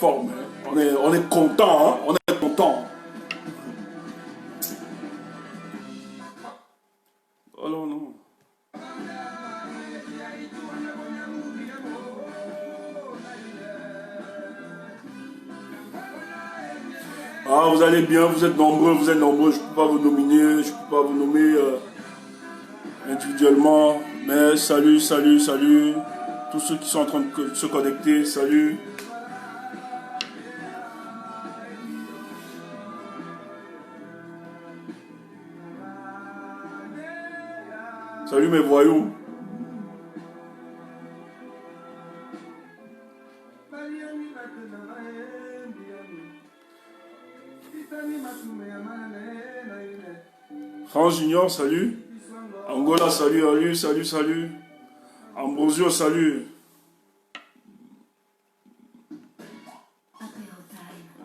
forme. Hein. On est content, hein. On est content. Oh non, non. Ah, vous allez bien, vous êtes nombreux, je ne peux pas vous nominer, je ne peux pas vous nommer individuellement, mais salut, salut, salut, tous ceux qui sont en train de se connecter, salut. Salut mes voyous. France Junior, salut. Angola, salut. Ali, salut, salut. Ambrosio, salut.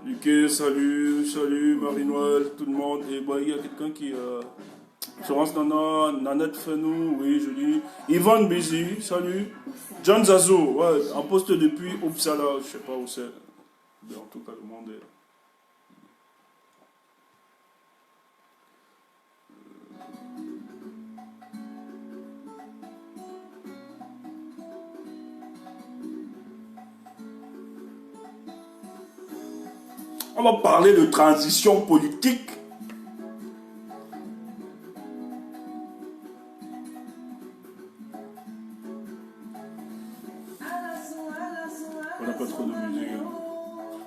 Luque, salut, salut. Marie-Noël, tout le monde. Et bah, il y a quelqu'un qui... Florence Nana, Nanette Fenou, oui, je dis. Yvonne Bézi, salut. John Zazo, ouais, en poste depuis Uppsala, je ne sais pas où c'est. Mais en tout cas, le monde est... On va parler de transition politique. On n'a pas trop de musique. Hein.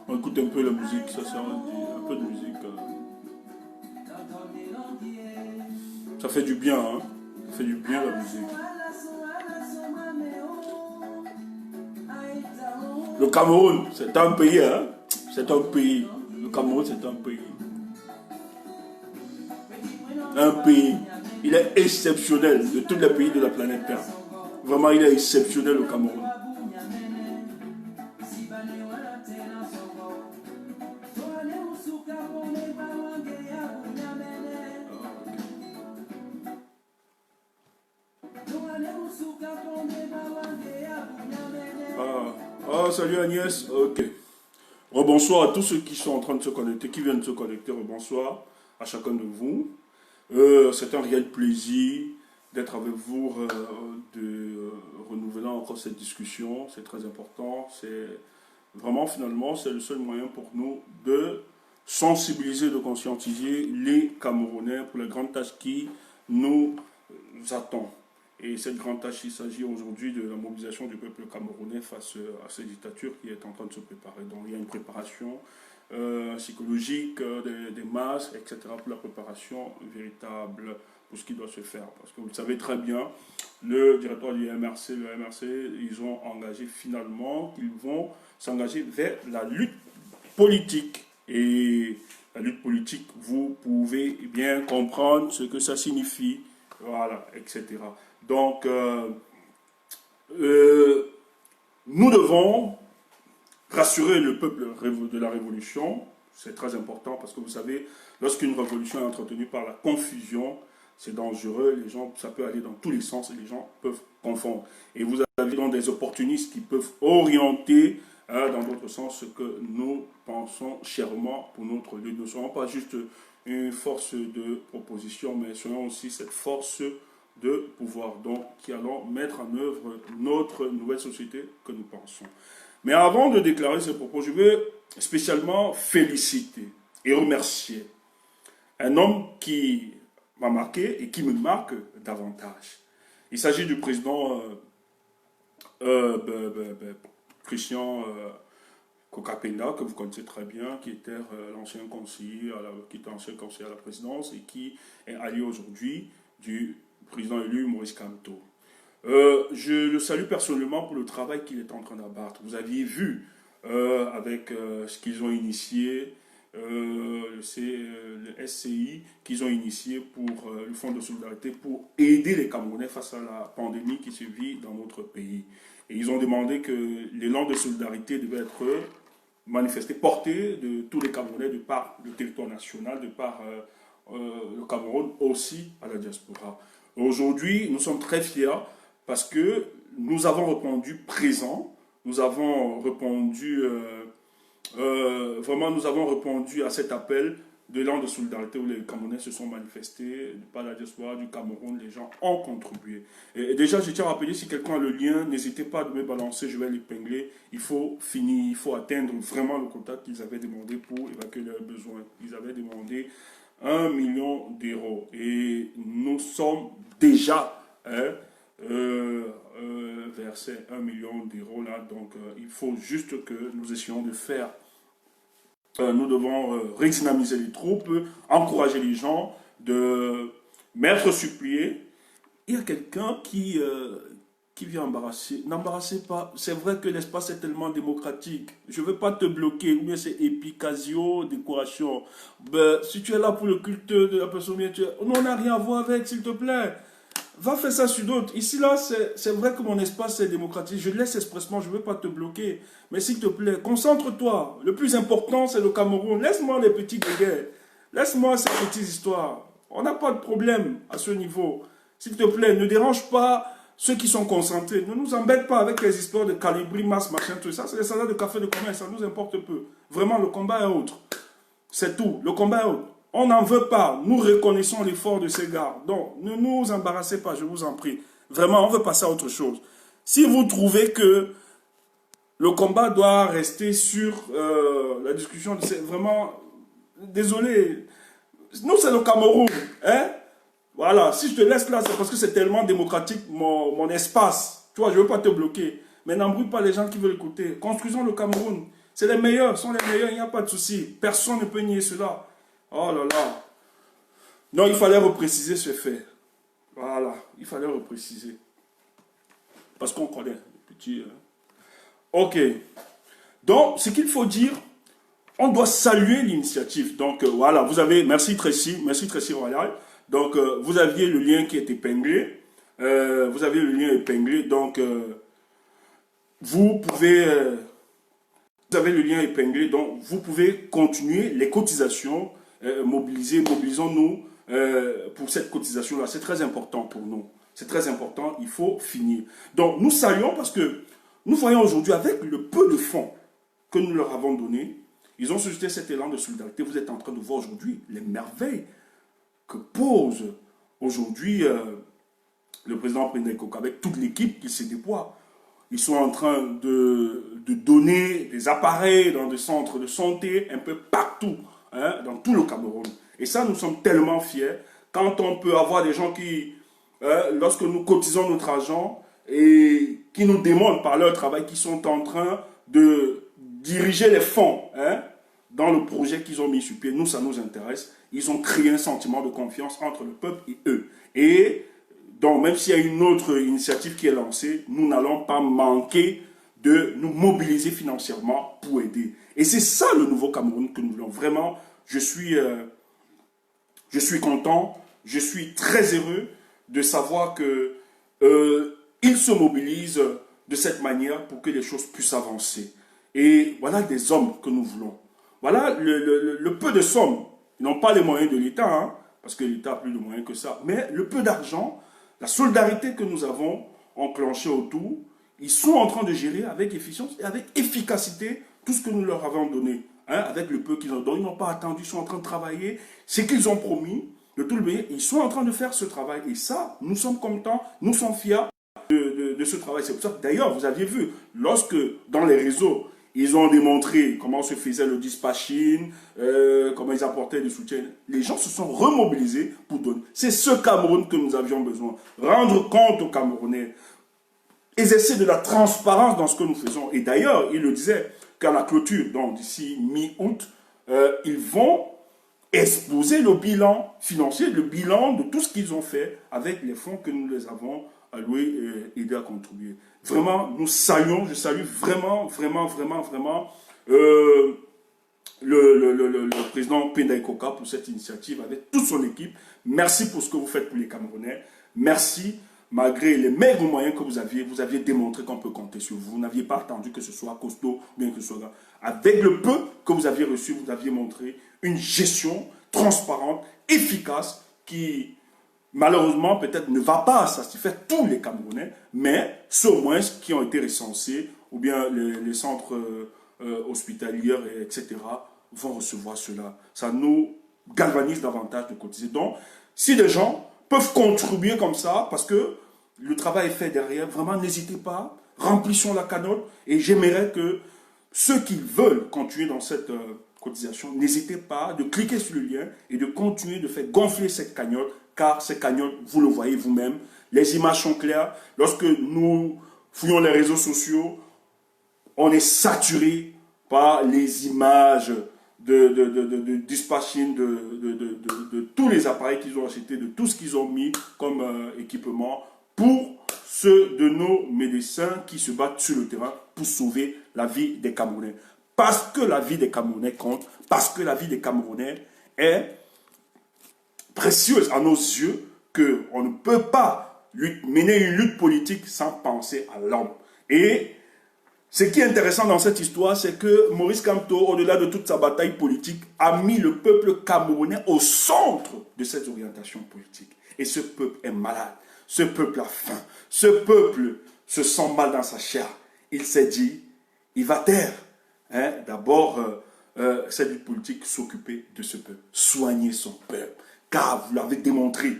On écoute un peu la musique, ça sert un peu de musique. Ça fait du bien, hein. Ça fait du bien la musique. Le Cameroun, c'est un pays, hein. C'est un pays. Le Cameroun, c'est un pays. Un pays. Il est exceptionnel de tous les pays de la planète Terre. Vraiment, il est exceptionnel, le Cameroun. Ah, salut Agnès. Ok. Rebonsoir à tous ceux qui sont en train de se connecter, qui viennent de se connecter. Rebonsoir à chacun de vous. C'est un réel plaisir d'être avec vous, de renouveler encore cette discussion. C'est très important. C'est vraiment, finalement, c'est le seul moyen pour nous de sensibiliser, de conscientiser les Camerounais pour la grande tâche qui nous attend. Et cette grande tâche, il s'agit aujourd'hui de la mobilisation du peuple camerounais face à cette dictature qui est en train de se préparer. Donc il y a une préparation psychologique des masses, etc. pour la préparation véritable pour ce qui doit se faire. Parce que vous le savez très bien, le directeur du MRC, ils ont engagé finalement qu'ils vont s'engager vers la lutte politique. Et la lutte politique, vous pouvez bien comprendre ce que ça signifie, voilà, etc. Donc, nous devons rassurer le peuple de la révolution. C'est très important parce que vous savez, lorsqu'une révolution est entretenue par la confusion, c'est dangereux. Les gens, ça peut aller dans tous les sens et les gens peuvent confondre. Et vous avez donc des opportunistes qui peuvent orienter dans d'autres sens ce que nous pensons chèrement pour notre lutte. Nous ne serons pas juste une force de proposition, mais soyons aussi cette force de pouvoir, donc, qui allons mettre en œuvre notre nouvelle société que nous pensons. Mais avant de déclarer ces propos, je veux spécialement féliciter et remercier un homme qui m'a marqué et qui me marque davantage. Il s'agit du président Christian Kokapenda, que vous connaissez très bien, qui était l'ancien conseiller, à la présidence et qui est allié aujourd'hui du président élu Maurice Kamto. Je le salue personnellement pour le travail qu'il est en train d'abattre. Vous aviez vu avec ce qu'ils ont initié, le SCI, qu'ils ont initié pour le Fonds de solidarité pour aider les Camerounais face à la pandémie qui se vit dans notre pays. Et ils ont demandé que l'élan de solidarité devait être manifesté, porté de tous les Camerounais de par le territoire national, de par le Cameroun, aussi à la diaspora. Aujourd'hui, nous sommes très fiers parce que nous avons répondu présent, nous avons répondu vraiment, nous avons répondu à cet appel de l'élan de solidarité où les Camerounais se sont manifestés, par la diaspora du Cameroun, les gens ont contribué. Et déjà, je tiens à rappeler, si quelqu'un a le lien, n'hésitez pas à me balancer, je vais l'épingler. Il faut finir, il faut atteindre vraiment le quota qu'ils avaient demandé pour évacuer leurs besoins. Ils avaient demandé 1 million d'euros. Et nous sommes déjà versé 1 million d'euros là. Donc, il faut juste que nous essayons de faire. Nous devons redynamiser les troupes, encourager les gens, de mettre sur pied. Il y a quelqu'un qui vient embarrasser. N'embarrassez pas. C'est vrai que l'espace est tellement démocratique. Je ne veux pas te bloquer. Ou bien c'est épicasio, décoration. Ben, si tu es là pour le culte de la personne, on n'a rien à voir avec, s'il te plaît. Va faire ça sur d'autres. Ici, là, c'est vrai que mon espace est démocratique. Je laisse expressement, je ne veux pas te bloquer. Mais s'il te plaît, concentre-toi. Le plus important, c'est le Cameroun. Laisse-moi les petits guerres. Laisse-moi ces petites histoires. On n'a pas de problème à ce niveau. S'il te plaît, ne dérange pas ceux qui sont concentrés. Ne nous embête pas avec les histoires de calibri, masse, machin, tout ça. C'est des salades de café de commerce. Ça nous importe peu. Vraiment, le combat est autre. C'est tout. Le combat est autre. On n'en veut pas. Nous reconnaissons l'effort de ces gars. Donc, ne nous embarrassez pas, je vous en prie. Vraiment, on veut passer à autre chose. Si vous trouvez que le combat doit rester sur la discussion, c'est vraiment... Désolé. Nous, c'est le Cameroun. Hein? Voilà. Si je te laisse là, c'est parce que c'est tellement démocratique, mon espace. Tu vois, je ne veux pas te bloquer. Mais n'embrouille pas les gens qui veulent écouter. Construisons le Cameroun. C'est les meilleurs, sont les meilleurs, il n'y a pas de souci. Personne ne peut nier cela. Oh là là. Non, il fallait repréciser ce fait. Voilà, il fallait repréciser. Parce qu'on connaît les petits. Ok. Donc, ce qu'il faut dire, on doit saluer l'initiative. Donc, voilà, vous avez, merci Tracy Royal. Donc, vous aviez le lien qui est épinglé. Vous avez le lien épinglé. Donc, vous pouvez... vous avez le lien épinglé. Donc, vous pouvez continuer les cotisations. Mobilisons-nous pour cette cotisation-là. C'est très important pour nous. C'est très important, il faut finir. Donc, nous saluons parce que nous voyons aujourd'hui, avec le peu de fonds que nous leur avons donné, ils ont suscité cet élan de solidarité. Vous êtes en train de voir aujourd'hui les merveilles que pose aujourd'hui le président Pénel Koka avec toute l'équipe qui se déploie. Ils sont en train de donner des appareils dans des centres de santé un peu partout. Hein, dans tout le Cameroun. Et ça, nous sommes tellement fiers quand on peut avoir des gens qui, lorsque nous cotisons notre argent et qui nous demandent par leur travail qu'ils sont en train de diriger les fonds dans le projet qu'ils ont mis sur pied. Nous, ça nous intéresse. Ils ont créé un sentiment de confiance entre le peuple et eux. Et donc, même s'il y a une autre initiative qui est lancée, nous n'allons pas manquer de nous mobiliser financièrement pour aider. Et c'est ça le nouveau Cameroun que nous voulons. Vraiment, je suis content, je suis très heureux de savoir qu'ils se mobilisent de cette manière pour que les choses puissent avancer. Et voilà des hommes que nous voulons. Voilà le peu de sommes. Ils n'ont pas les moyens de l'État, hein, parce que l'État a plus de moyens que ça. Mais le peu d'argent, la solidarité que nous avons enclenchée autour, ils sont en train de gérer avec efficience et avec efficacité tout ce que nous leur avons donné, hein, avec le peu qu'ils ont donné. Ils n'ont pas attendu, ils sont en train de travailler. Ce qu'ils ont promis, de tout le pays, ils sont en train de faire ce travail. Et ça, nous sommes contents, nous sommes fiers de ce travail. C'est pour ça que d'ailleurs, vous aviez vu, lorsque dans les réseaux, ils ont démontré comment se faisait le dispatching, comment ils apportaient du soutien. Les gens se sont remobilisés pour donner. C'est ce Cameroun que nous avions besoin. Rendre compte aux Camerounais. Exercer de la transparence dans ce que nous faisons. Et d'ailleurs, il le disait, qu'à la clôture, donc d'ici mi-août, ils vont exposer le bilan financier, le bilan de tout ce qu'ils ont fait avec les fonds que nous les avons alloués et aidés à contribuer. Vraiment, nous saluons, je salue vraiment le président Pénel Koka pour cette initiative avec toute son équipe. Merci pour ce que vous faites pour les Camerounais. Merci. Malgré les maigres moyens que vous aviez démontré qu'on peut compter sur vous. Vous n'aviez pas attendu que ce soit costaud, bien que ce soit... Avec le peu que vous aviez reçu, vous aviez montré une gestion transparente, efficace, qui, malheureusement, peut-être ne va pas satisfaire tous les Camerounais, mais ceux au moins qui ont été recensés, ou bien les centres hospitalières, etc., vont recevoir cela. Ça nous galvanise davantage de cotiser. Donc, si des gens peuvent contribuer comme ça, parce que le travail est fait derrière, vraiment, n'hésitez pas, remplissons la cagnotte, et j'aimerais que ceux qui veulent continuer dans cette cotisation, n'hésitez pas de cliquer sur le lien et de continuer de faire gonfler cette cagnotte, car cette cagnotte, vous le voyez vous-même, les images sont claires. Lorsque nous fouillons les réseaux sociaux, on est saturé par les images de dispatching de tous les appareils qu'ils ont achetés, de tout ce qu'ils ont mis comme équipement pour ceux de nos médecins qui se battent sur le terrain pour sauver la vie des Camerounais. Parce que la vie des Camerounais compte, parce que la vie des Camerounais est précieuse à nos yeux, qu'on ne peut pas mener une lutte politique sans penser à l'homme. Et ce qui est intéressant dans cette histoire, c'est que Maurice Kamto, au-delà de toute sa bataille politique, a mis le peuple camerounais au centre de cette orientation politique. Et ce peuple est malade, ce peuple a faim, ce peuple se sent mal dans sa chair. Il s'est dit, il va taire. Hein? D'abord, cette lutte politique, s'occuper de ce peuple, soigner son peuple. Car vous l'avez démontré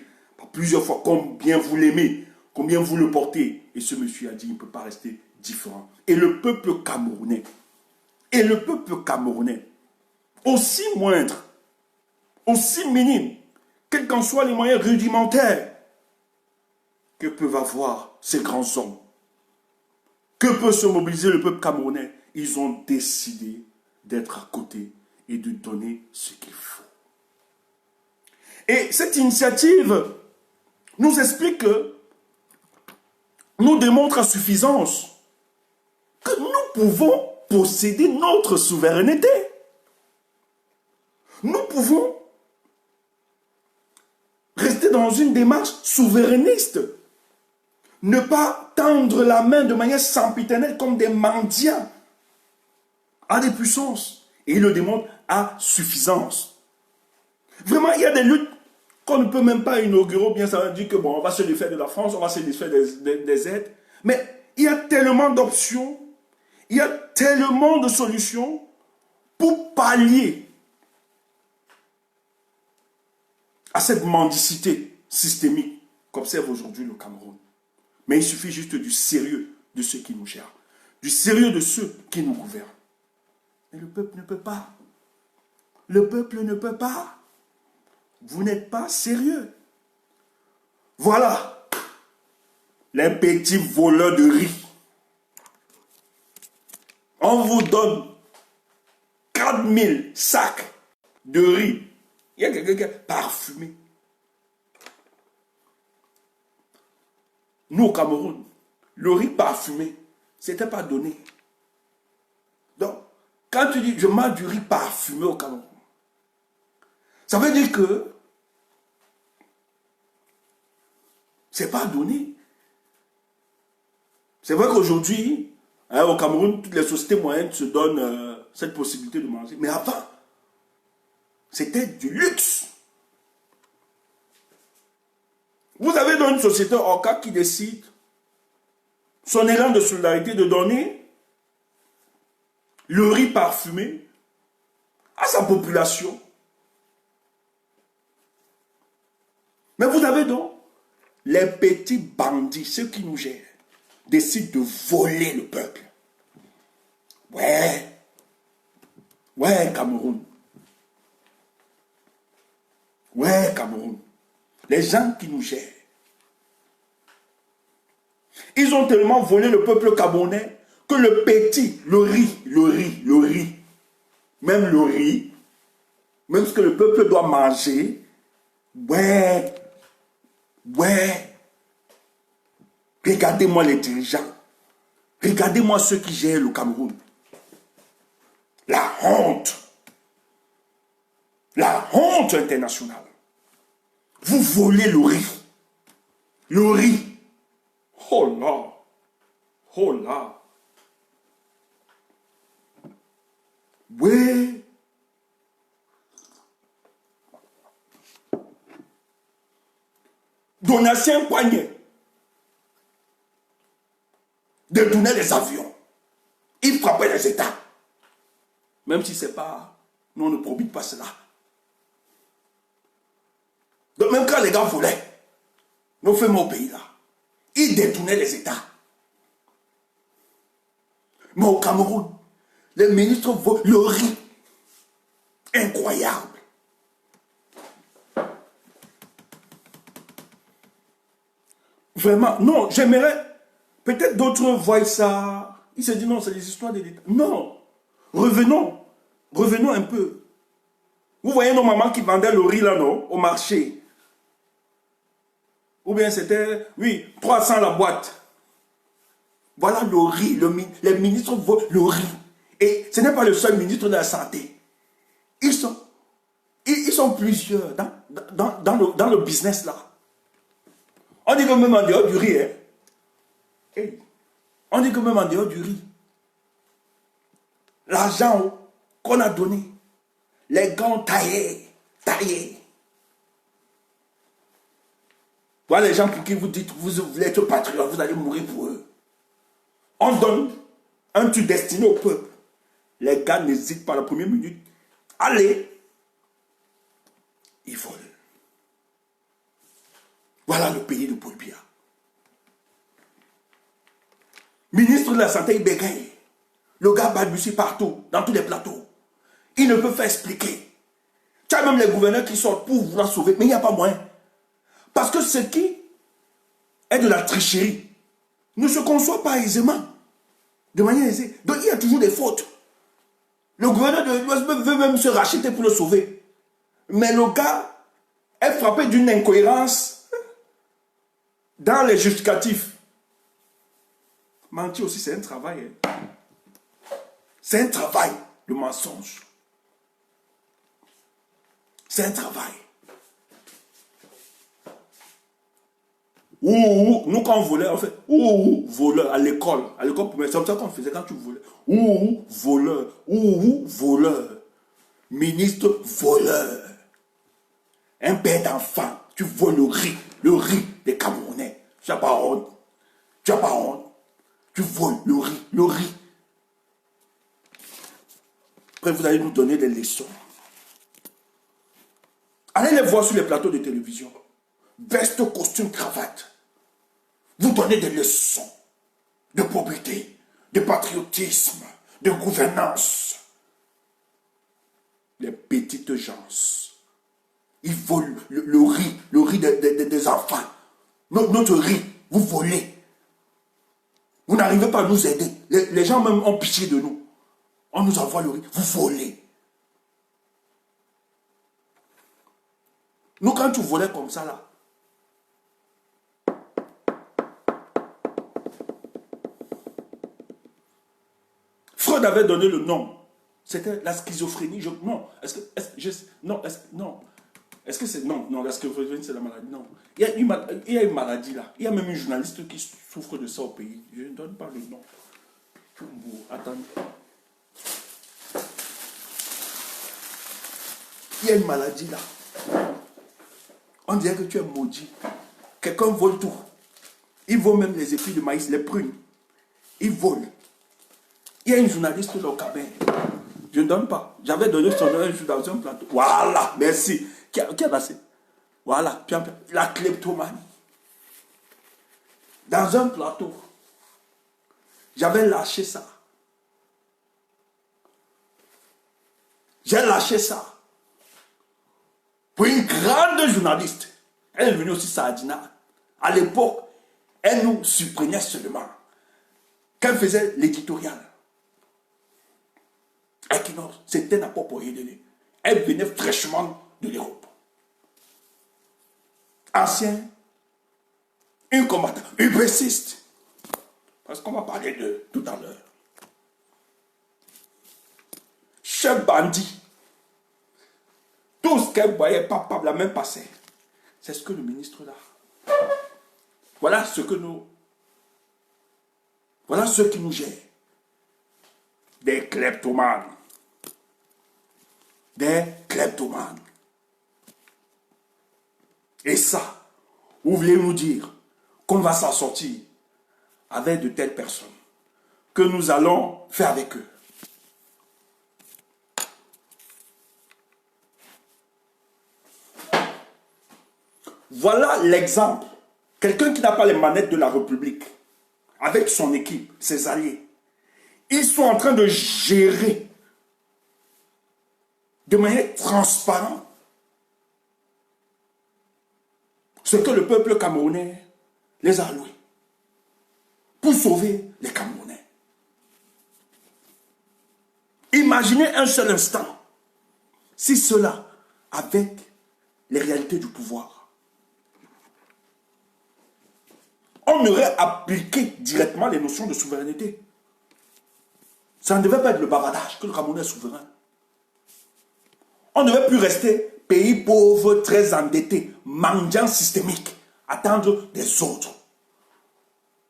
plusieurs fois combien vous l'aimez, combien vous le portez. Et ce monsieur a dit, il ne peut pas rester différent. Et le peuple camerounais, aussi moindre, aussi minime, quels qu'en soient les moyens rudimentaires que peuvent avoir ces grands hommes, que peut se mobiliser le peuple camerounais, ils ont décidé d'être à côté et de donner ce qu'il faut. Et cette initiative nous explique que nous démontre à suffisance que nous pouvons posséder notre souveraineté. Nous pouvons rester dans une démarche souverainiste. Ne pas tendre la main de manière sempiternelle comme des mendiants à des puissances. Et il le démontre à suffisance. Vraiment, il y a des luttes qu'on ne peut même pas inaugurer, ou bien ça veut dire que bon, on va se défaire de la France, on va se défaire des aides. Mais il y a tellement d'options, il y a tellement de solutions pour pallier à cette mendicité systémique qu'observe aujourd'hui le Cameroun. Mais il suffit juste du sérieux de ceux qui nous gèrent, du sérieux de ceux qui nous gouvernent. Mais le peuple ne peut pas. Le peuple ne peut pas. Vous n'êtes pas sérieux. Voilà les petits voleurs de riz. On vous donne 4000 sacs de riz. Il y a quelqu'un qui est parfumé. Nous, au Cameroun, le riz parfumé, ce n'était pas donné. Donc, quand tu dis je mange du riz parfumé au Cameroun, ça veut dire que ce n'est pas donné. C'est vrai qu'aujourd'hui, hein, au Cameroun, toutes les sociétés moyennes se donnent cette possibilité de manger. Mais avant, c'était du luxe. Vous avez dans une société Orca qui décide, son élan de solidarité, de donner le riz parfumé à sa population. Mais vous avez donc les petits bandits, ceux qui nous gèrent, décident de voler le peuple. Ouais, Cameroun. Ouais, Cameroun. Les gens qui nous gèrent. Ils ont tellement volé le peuple camerounais que le petit, le riz, même le riz, même ce que le peuple doit manger, ouais. Regardez-moi les dirigeants. Regardez-moi ceux qui gèrent le Cameroun. La honte. La honte internationale. Vous volez le riz. Le riz. Oh là. Oh là. Ouais. Donatien Poignet détournait les avions. Il frappait les États. Même si c'est pas... Nous, on ne profite pas cela. Donc même quand les gars volaient, nos femmes au pays là, ils détournaient les États. Mais au Cameroun, les ministres volent le riz. Incroyable. Vraiment, non, j'aimerais... Peut-être d'autres voient ça. Ils se disent non, c'est des histoires de l'État. Non. Revenons. Revenons un peu. Vous voyez nos mamans qui vendaient le riz là, non? Au marché. Ou bien c'était, oui, 300 la boîte. Voilà le riz. Les ministres volent le riz. Et ce n'est pas le seul ministre de la Santé. Ils sont plusieurs dans le business là. On dit que même en dehors du riz, hein? Hey. On dit que même en dehors du riz, l'argent qu'on a donné, les gants taillés. Voilà les gens pour qui vous dites, vous voulez être patriote, vous allez mourir pour eux. On donne un truc destiné au peuple. Les gars n'hésitent pas la première minute. Allez, ils volent. Voilà le pays de Paul Biya. Ministre de la Santé, il bégaye. Le gars balbutie partout, dans tous les plateaux. Il ne peut pas expliquer. Tu as même les gouverneurs qui sortent pour vouloir sauver, mais il n'y a pas moyen. Parce que ce qui est de la tricherie ne se conçoit pas aisément, de manière aisée. Donc il y a toujours des fautes. Le gouverneur de l'Ouest veut même se racheter pour le sauver. Mais le gars est frappé d'une incohérence dans les justificatifs. Mentir aussi, c'est un travail. Hein. C'est un travail, le mensonge. C'est un travail. Nous quand on volait, on fait voleur à l'école. À l'école, c'est comme ça qu'on faisait quand tu volais. Voleur. Ministre voleur. Un père d'enfant, tu voles le riz des Camerounais. Tu n'as pas honte. Tu n'as pas honte. Tu voles le riz. Après, vous allez nous donner des leçons. Allez les voir sur les plateaux de télévision. Veste, costume, cravate. Vous donnez des leçons de probité, de patriotisme, de gouvernance. Les petites gens, ils volent le riz des enfants. Notre riz, vous volez. Vous n'arrivez pas à nous aider. Les gens même ont pitié de nous. On nous envoie le riz, vous volez. Nous, quand tu volais comme ça, là, Freud avait donné le nom. C'était la schizophrénie. Non. Est-ce que c'est... Non, la schizophrénie, c'est la maladie. Non. Il y a une maladie là. Il y a même une journaliste qui souffre de ça au pays. Je ne donne pas le nom. Attendez. Il y a une maladie là. On dirait que tu es maudit. Quelqu'un vole tout. Il vole même les épis de maïs, les prunes. Il vole. Il y a une journaliste là au Cabin. Je ne donne pas. J'avais donné son nom dans un plateau. Voilà, merci. Qui a passé? Voilà, la kleptomanie. Dans un plateau. J'avais lâché ça. J'ai lâché ça. Pour une grande journaliste. Elle est venue aussi Sardina. À l'époque, elle nous surprenait seulement. Quand elle faisait l'éditorial. Equinox, c'était n'a pas pour aider. Elle venait fraîchement de l'Europe. Ancien, un combattant, UBCiste. Parce qu'on va parler de tout à l'heure. Chef bandit. Tout ce qu'elle voyait, papa, la main passée. C'est ce que le ministre là. Voilà ce que nous. Voilà ceux qui nous gèrent. Des kleptomanes. Des kleptomanes. Et ça, vous voulez nous dire qu'on va s'en sortir avec de telles personnes, que nous allons faire avec eux. Voilà l'exemple. Quelqu'un qui n'a pas les manettes de la République, avec son équipe, ses alliés, ils sont en train de gérer de manière transparente ce que le peuple camerounais les a alloués pour sauver les Camerounais. Imaginez un seul instant si cela, avec les réalités du pouvoir, on aurait appliqué directement les notions de souveraineté. Ça ne devait pas être le bavardage que le Cameroun est souverain. On ne devait plus rester pays pauvre, très endetté, mendiant systémique, attendre des autres.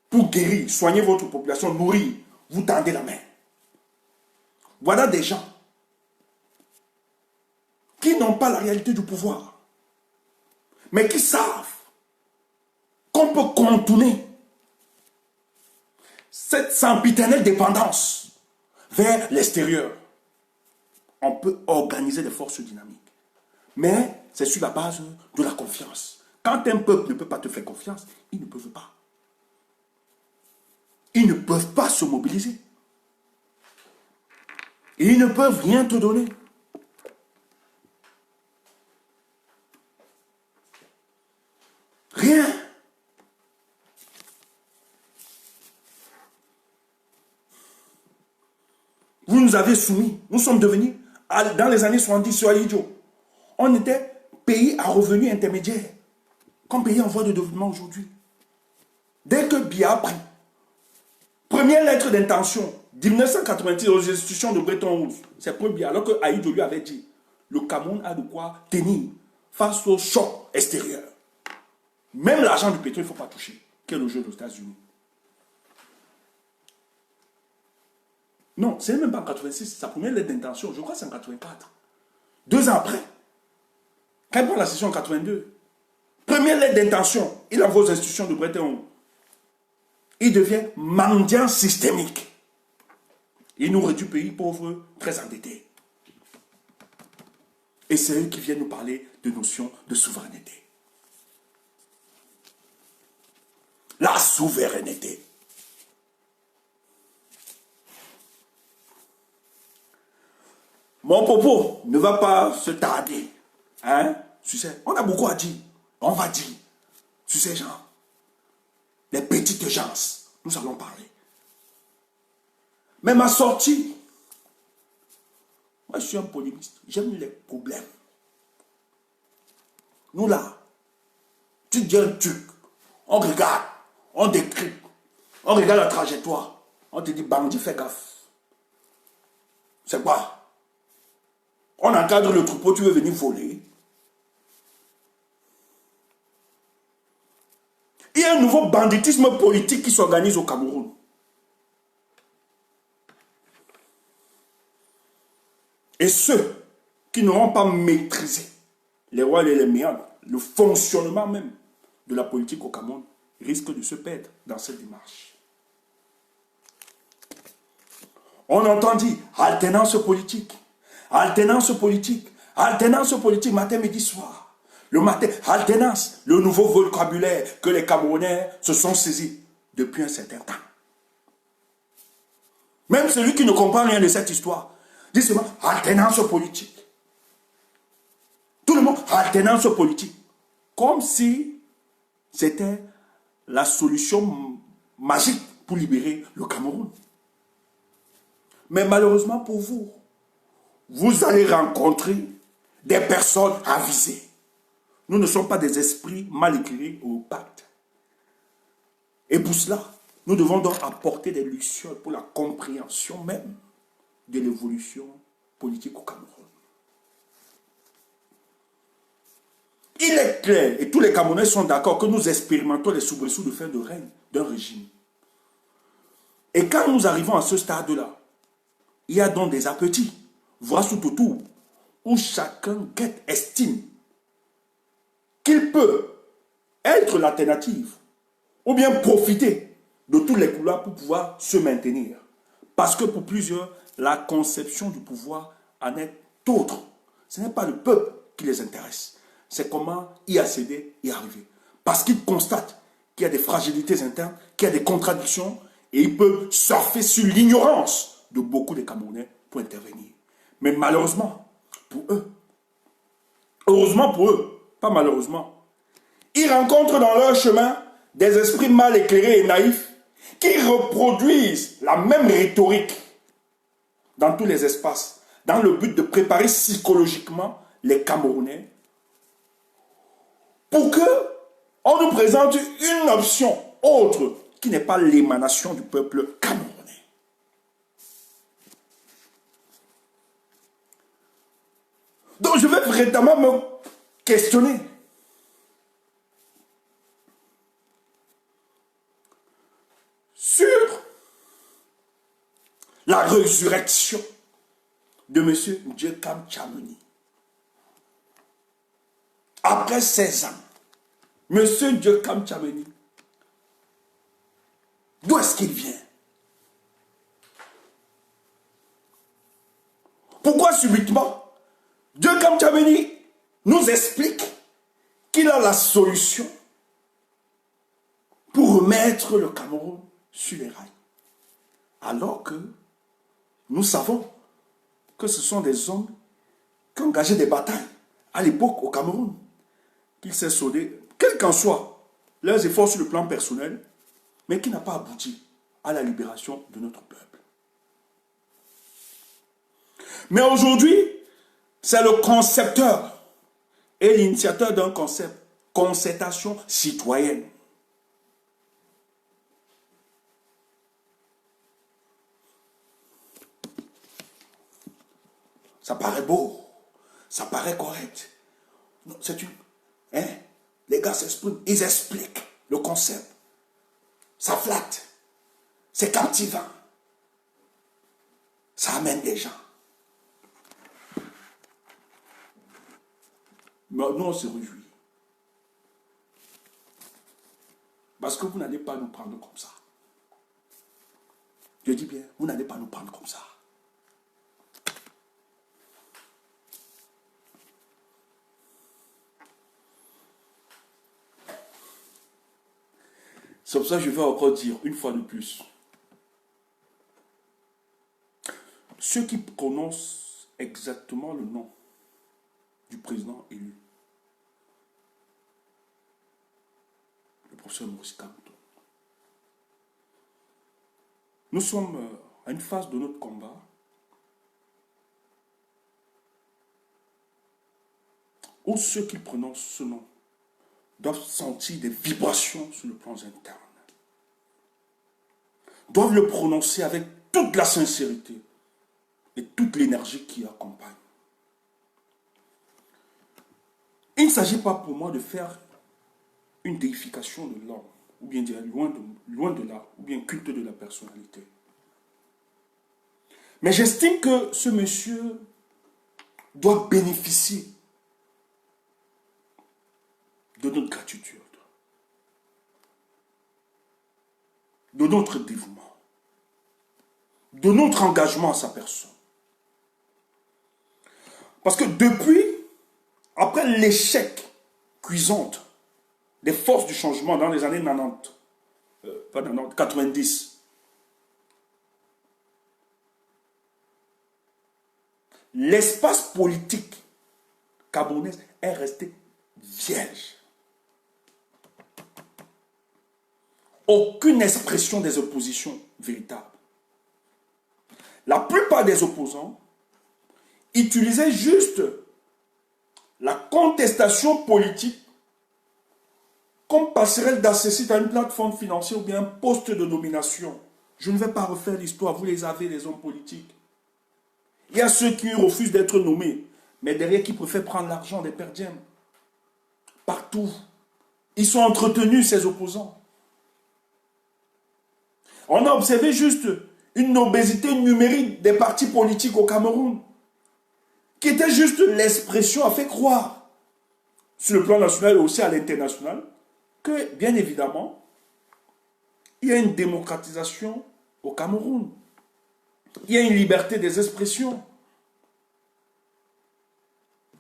Pour guérir, soigner votre population, nourrir, vous tendez la main. Voilà des gens qui n'ont pas la réalité du pouvoir, mais qui savent qu'on peut contourner cette sempiternelle dépendance vers l'extérieur. On peut organiser des forces dynamiques. Mais c'est sur la base de la confiance. Quand un peuple ne peut pas te faire confiance, ils ne peuvent pas. Ils ne peuvent pas se mobiliser. Ils ne peuvent rien te donner. Rien. Vous nous avez soumis. Nous sommes devenus, dans les années 70 sur Alidjo, on était pays à revenus intermédiaires, comme pays en voie de développement aujourd'hui. Dès que Biya a pris, première lettre d'intention, 1986 aux institutions de Bretton Woods, c'est pour Biya, alors que Aïdjo lui avait dit, le Cameroun a de quoi tenir face au choc extérieur. Même l'argent du pétrole, il ne faut pas toucher. Quel est le jeu aux États-Unis? Non, ce n'est même pas en 86, sa première lettre d'intention, je crois que c'est en 84. 2 ans après, quand il prend la session en 82, première lettre d'intention, il envoie aux institutions de Bretton Woods. Il devient mendiant systémique. Il nous réduit pays pauvre, très endetté. Et c'est eux qui viennent nous parler de notions de souveraineté. La souveraineté. Mon propos ne va pas se tarder. Hein? Tu sais, on a beaucoup à dire. On va dire. Sur ces gens. Les petites gens. Nous allons parler. Mais ma sortie. Moi, je suis un polémiste. J'aime les problèmes. Nous là. Tu dis un truc. On regarde. On décrypte. On regarde la trajectoire. On te dit, bandit, fais gaffe. C'est quoi? On encadre le troupeau, tu veux venir voler. Il y a un nouveau banditisme politique qui s'organise au Cameroun. Et ceux qui n'auront pas maîtrisé les rois et les méandres, le fonctionnement même de la politique au Cameroun, risquent de se perdre dans cette démarche. On entend dire alternance politique. Alternance politique, matin, midi, soir. Le matin, alternance, le nouveau vocabulaire que les Camerounais se sont saisis depuis un certain temps. Même celui qui ne comprend rien de cette histoire, dit seulement alternance politique. Tout le monde, alternance politique. Comme si c'était la solution magique pour libérer le Cameroun. Mais malheureusement pour vous, vous allez rencontrer des personnes avisées. Nous ne sommes pas des esprits mal éclairés au pacte. Et pour cela, nous devons donc apporter des lucioles pour la compréhension même de l'évolution politique au Cameroun. Il est clair, et tous les Camerounais sont d'accord, que nous expérimentons les soubresauts de fin de règne d'un régime. Et quand nous arrivons à ce stade-là, il y a donc des appétits. Voici tout autour, où chacun estime qu'il peut être l'alternative ou bien profiter de tous les couloirs pour pouvoir se maintenir. Parce que pour plusieurs, la conception du pouvoir en est autre. Ce n'est pas le peuple qui les intéresse, c'est comment y accéder, y arriver. Parce qu'ils constatent qu'il y a des fragilités internes, qu'il y a des contradictions, et ils peuvent surfer sur l'ignorance de beaucoup de Camerounais pour intervenir. Mais malheureusement, pour eux, heureusement pour eux, pas malheureusement, ils rencontrent dans leur chemin des esprits mal éclairés et naïfs qui reproduisent la même rhétorique dans tous les espaces, dans le but de préparer psychologiquement les Camerounais pour qu'on nous présente une option autre qui n'est pas l'émanation du peuple camerounais. Donc je vais vraiment me questionner. Sur la résurrection de M. Djekam Tchameni. Après 16 ans, M. Djekam Tchameni, d'où est-ce qu'il vient? Pourquoi subitement Djekam Tchameni nous explique qu'il a la solution pour remettre le Cameroun sur les rails? Alors que nous savons que ce sont des hommes qui ont engagé des batailles à l'époque au Cameroun, qu'ils s'est soldé, quels qu'en soient leurs efforts sur le plan personnel, mais qui n'a pas abouti à la libération de notre peuple. Mais aujourd'hui, c'est le concepteur et l'initiateur d'un concept, concertation citoyenne. Ça paraît beau, ça paraît correct. C'est une... Hein? Les gars s'expriment, ils expliquent le concept. Ça flatte, c'est captivant. Ça amène des gens. Mais nous, on se réjouit. Parce que vous n'allez pas nous prendre comme ça. Je dis bien, vous n'allez pas nous prendre comme ça. C'est pour ça que je vais encore dire, une fois de plus, ceux qui prononcent exactement le nom du président élu, le professeur Maurice Kamto, nous sommes à une phase de notre combat où ceux qui prononcent ce nom doivent sentir des vibrations sur le plan interne. Doivent le prononcer avec toute la sincérité et toute l'énergie qui accompagne. Il ne s'agit pas pour moi de faire une déification de l'homme, ou bien dire loin de là, ou bien culte de la personnalité. Mais j'estime que ce monsieur doit bénéficier de notre gratitude, de notre dévouement, de notre engagement à sa personne. Parce que depuis, après l'échec cuisant des forces du changement dans les années 90, l'espace politique camerounais est resté vierge. Aucune expression des oppositions véritable. La plupart des opposants utilisaient juste la contestation politique comme passerelle d'accès à une plateforme financière ou bien un poste de nomination. Je ne vais pas refaire l'histoire, vous les avez, les hommes politiques. Il y a ceux qui refusent d'être nommés, mais derrière qui préfèrent prendre l'argent des perdièmes. Partout. Ils sont entretenus, ces opposants. On a observé juste une obésité numérique des partis politiques au Cameroun, qui était juste l'expression à fait croire, sur le plan national et aussi à l'international, que, bien évidemment, il y a une démocratisation au Cameroun. Il y a une liberté des expressions.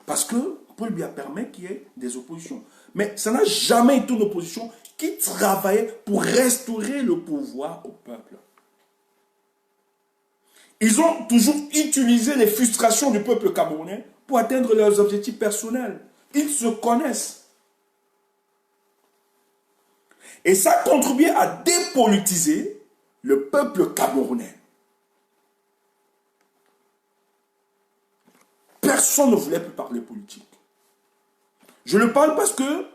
Parce que, pour lui permettre qu'il y ait des oppositions. Mais ça n'a jamais été une opposition qui travaillait pour restaurer le pouvoir au peuple. Ils ont toujours utilisé les frustrations du peuple camerounais pour atteindre leurs objectifs personnels. Ils se connaissent. Et ça a contribué à dépolitiser le peuple camerounais. Personne ne voulait plus parler politique. Je le parle parce que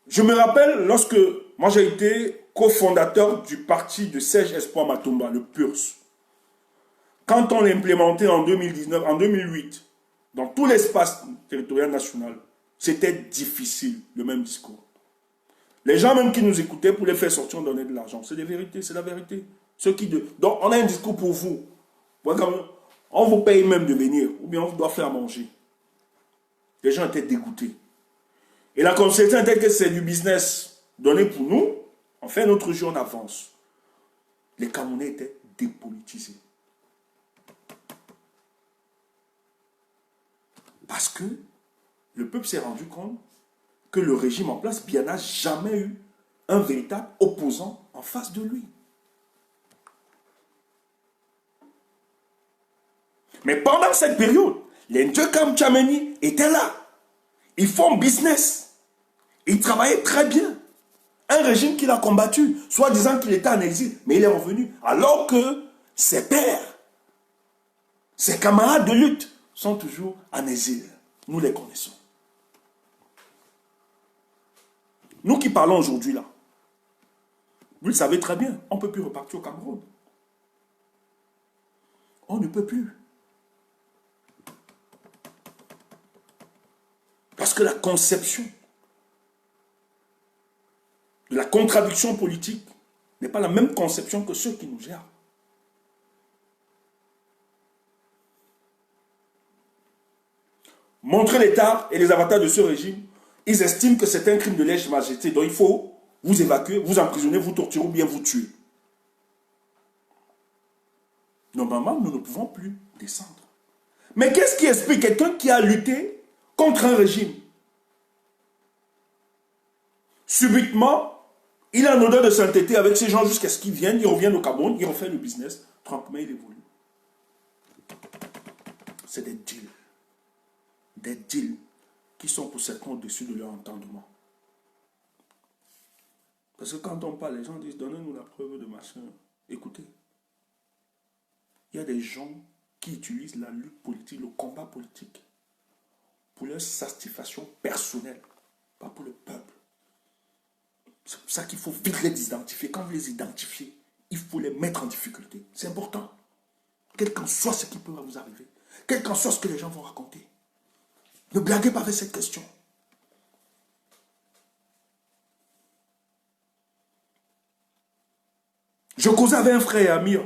je me rappelle lorsque moi j'ai été cofondateur du parti de Serge Espoir Matomba, le PURS. Quand on l'a implémenté en 2019, en 2008, dans tout l'espace territorial national, c'était difficile, le même discours. Les gens même qui nous écoutaient pour les faire sortir, on donnait de l'argent. C'est des vérités, c'est la vérité. Donc on a un discours pour vous. On vous paye même de venir, ou bien on vous doit faire manger. Les gens étaient dégoûtés. Et la conception était que c'est du business donné pour nous, on fait notre jeu, on avance. Les Camerounais étaient dépolitisés. Parce que le peuple s'est rendu compte que le régime en place, bien, n'a jamais eu un véritable opposant en face de lui. Mais pendant cette période, les Ndjekam Tchameni étaient là. Ils font business. Ils travaillaient très bien. Un régime qu'il a combattu, soit disant qu'il était en exil, mais il est revenu. Alors que ses pères, ses camarades de lutte sont toujours en exil. Nous les connaissons. Nous qui parlons aujourd'hui là, vous le savez très bien, on ne peut plus repartir au Cameroun. On ne peut plus. Parce que la conception de la contradiction politique n'est pas la même conception que ceux qui nous gèrent. Montrer l'état et les avantages de ce régime, ils estiment que c'est un crime de lèse-majesté, donc il faut vous évacuer, vous emprisonner, vous torturer ou bien vous tuer. Normalement, nous ne pouvons plus descendre. Mais qu'est-ce qui explique quelqu'un qui a lutté contre un régime? Subitement, il a une odeur de sainteté avec ces gens jusqu'à ce qu'ils viennent, ils reviennent au Cameroun, ils refont le business, tranquillement il évolue. C'est des deals. Des deals qui sont pour certains au-dessus de leur entendement. Parce que quand on parle, les gens disent, donnez-nous la preuve de machin. Écoutez, il y a des gens qui utilisent la lutte politique, le combat politique, pour leur satisfaction personnelle, pas pour le peuple. C'est pour ça qu'il faut vite les identifier. Quand vous les identifiez, il faut les mettre en difficulté. C'est important. Quel qu'en soit ce qui peut vous arriver, quel qu'en soit ce que les gens vont raconter. Ne blaguez pas avec cette question. Je causais avec un frère et ami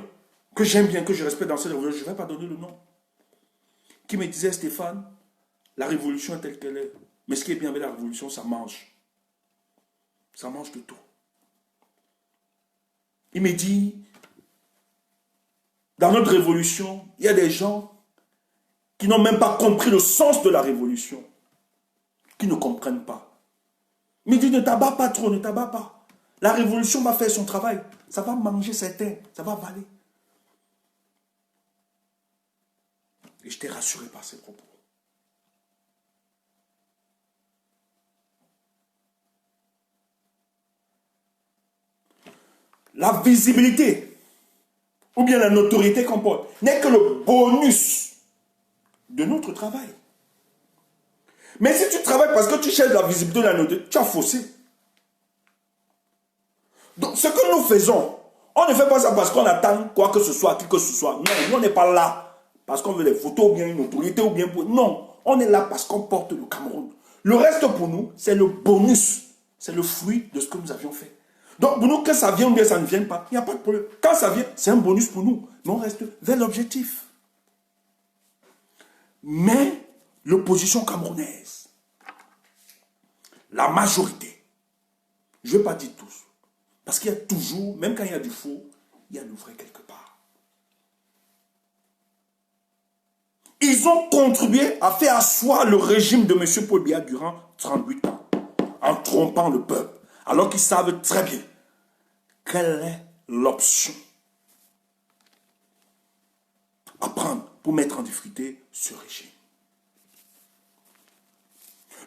que j'aime bien, que je respecte dans cette révolution, je ne vais pas donner le nom, qui me disait, Stéphane, la révolution est telle qu'elle est. Mais ce qui est bien avec la révolution, ça mange. Ça mange de tout. Il me dit, dans notre révolution, il y a des gens qui n'ont même pas compris le sens de la révolution, qui ne comprennent pas. Il me dit, ne t'abats pas trop, ne t'abats pas. La révolution va faire son travail. Ça va manger certains, ça va avaler. Et j'étais rassuré par ces propos. La visibilité, ou bien la notoriété qu'on porte, n'est que le bonus de notre travail. Mais si tu travailles parce que tu cherches la visibilité, la notoriété, tu as faussé. Donc ce que nous faisons, on ne fait pas ça parce qu'on attend quoi que ce soit, qui que ce soit. Non, nous on n'est pas là parce qu'on veut des photos ou bien une notoriété ou bien pour... Non, on est là parce qu'on porte le Cameroun. Le reste pour nous, c'est le bonus. C'est le fruit de ce que nous avions fait. Donc pour nous, que ça vienne ou bien ça ne vienne pas, il n'y a pas de problème. Quand ça vient, c'est un bonus pour nous. Mais on reste vers l'objectif. Mais l'opposition camerounaise, la majorité, je ne vais pas dire tous, parce qu'il y a toujours, même quand il y a du faux, il y a du vrai quelque part. Ils ils ont contribué à faire asseoir le régime de M. Paul Biya durant 38 ans, en trompant le peuple, alors qu'ils savent très bien quelle est l'option à prendre pour mettre en difficulté ce régime.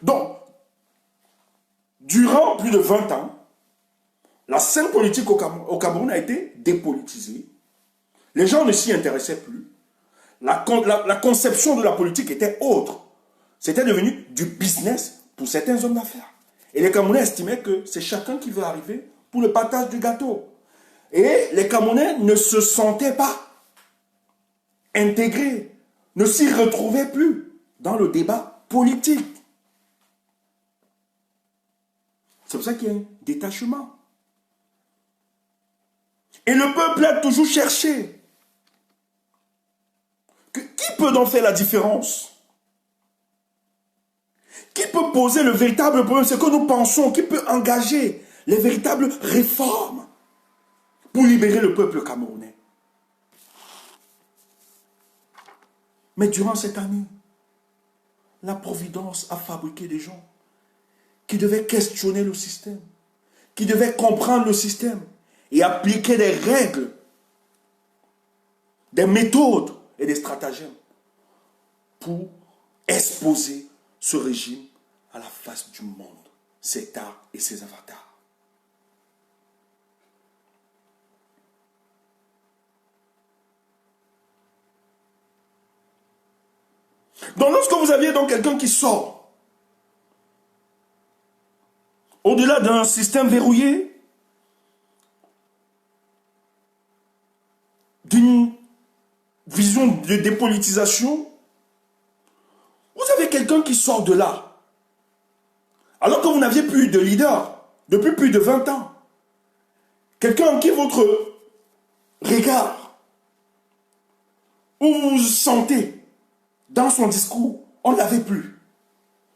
Donc, durant plus de 20 ans, la scène politique au Cameroun a été dépolitisée. Les gens ne s'y intéressaient plus. La conception de la politique était autre. C'était devenu du business pour certains hommes d'affaires. Et les Camerounais estimaient que c'est chacun qui veut arriver pour le partage du gâteau. Et les Camerounais ne se sentaient pas intégrés, ne s'y retrouvaient plus dans le débat politique. C'est pour ça qu'il y a un détachement. Et le peuple a toujours cherché. Qui peut donc faire la différence? Qui peut poser le véritable problème? C'est que nous pensons. Qui peut engager les véritables réformes pour libérer le peuple camerounais? Mais durant cette année, la Providence a fabriqué des gens qui devaient questionner le système, qui devaient comprendre le système et appliquer des règles, des méthodes et des stratagèmes pour exposer ce régime à la face du monde, ses tares et ses avatars. Donc lorsque vous aviez donc quelqu'un qui sort, au-delà d'un système verrouillé, d'une vision de dépolitisation, vous avez quelqu'un qui sort de là, alors que vous n'aviez plus de leader depuis plus de 20 ans. Quelqu'un en qui votre regard, où vous vous sentez dans son discours, on ne l'avait plus.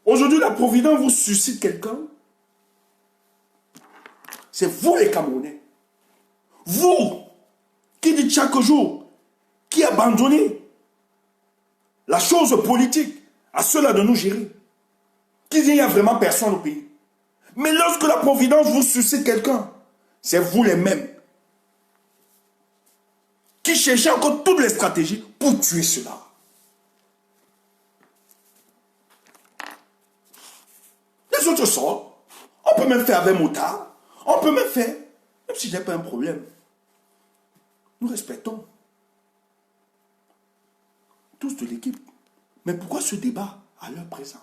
Aujourd'hui, la Providence vous suscite quelqu'un. C'est vous les Camerounais. Vous qui dites chaque jour, qui abandonnez la chose politique à ceux-là de nous gérer. Qui dit qu'il n'y a vraiment personne au pays. Mais lorsque la Providence vous suscite quelqu'un, c'est vous les mêmes qui cherchez encore toutes les stratégies pour tuer cela. Les autres sortent. On peut même faire avec motard. On peut même faire, même si ce n'est pas un problème. Nous respectons tous de l'équipe. Mais pourquoi ce débat à l'heure présente?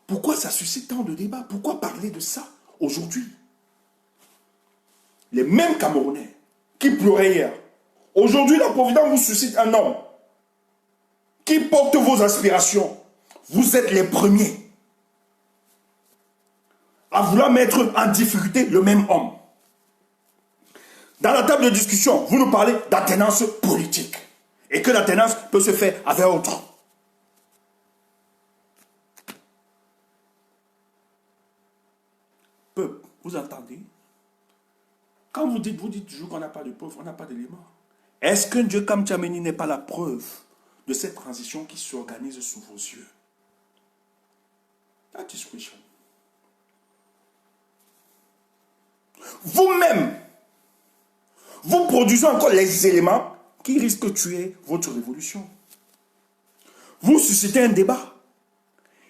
Pourquoi ça suscite tant de débats? Pourquoi parler de ça aujourd'hui? Les mêmes Camerounais qui pleuraient hier. Aujourd'hui, la Providence vous suscite un homme qui porte vos aspirations. Vous êtes les premiers à vouloir mettre en difficulté le même homme. Dans la table de discussion, vous nous parlez d'attenance politique. Et que l'attenance peut se faire avec autre. Peuple, vous entendez? Quand vous dites toujours qu'on n'a pas de preuve, on n'a pas d'éléments. Est-ce qu'un Dieu comme Tchameni n'est pas la preuve de cette transition qui s'organise sous vos yeux? That is question. Vous-même, vous produisez encore les éléments qui risquent de tuer votre révolution. Vous suscitez un débat.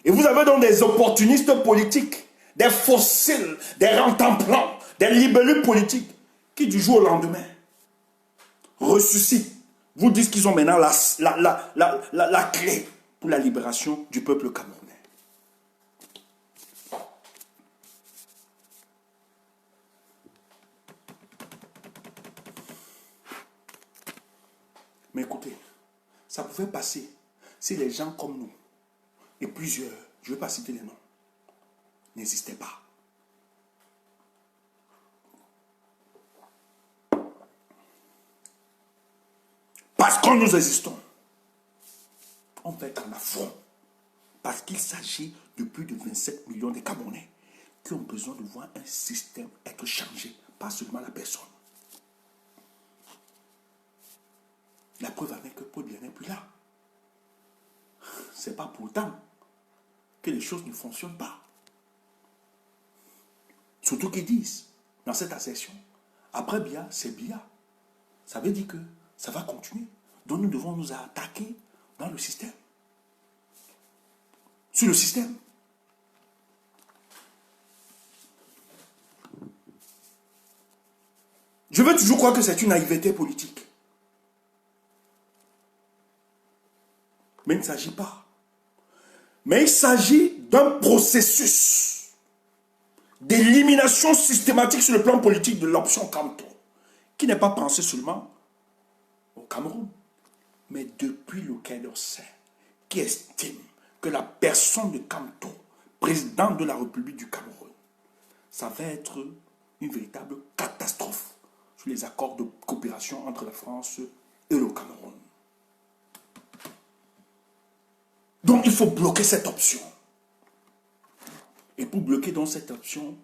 Et vous avez donc des opportunistes politiques, des fossiles, des rentemplants, des libellus politiques qui du jour au lendemain ressuscitent, vous disent qu'ils ont maintenant la clé pour la libération du peuple camerounais. Mais écoutez, ça pouvait passer si les gens comme nous, et plusieurs, je ne vais pas citer les noms, n'existaient pas. Parce que nous existons, on va être en affront. Parce qu'il s'agit de plus de 27 millions de Camerounais qui ont besoin de voir un système être changé, pas seulement la personne. La preuve avec que Paul Biya n'est plus là. c'est pas pourtant que les choses ne fonctionnent pas. Surtout qu'ils disent, dans cette assertion, après Biya, c'est Biya. Ça veut dire que ça va continuer. Donc nous devons nous attaquer dans le système. Sur le système. Je veux toujours croire que c'est une naïveté politique. Mais il ne s'agit pas. Mais il s'agit d'un processus d'élimination systématique sur le plan politique de l'option Kamto, qui n'est pas pensé seulement au Cameroun, mais depuis le Quai d'Orsay, qui estime que la personne de Kamto, président de la République du Cameroun, ça va être une véritable catastrophe sur les accords de coopération entre la France et le Cameroun. Donc il faut bloquer cette option. Et pour bloquer donc cette option,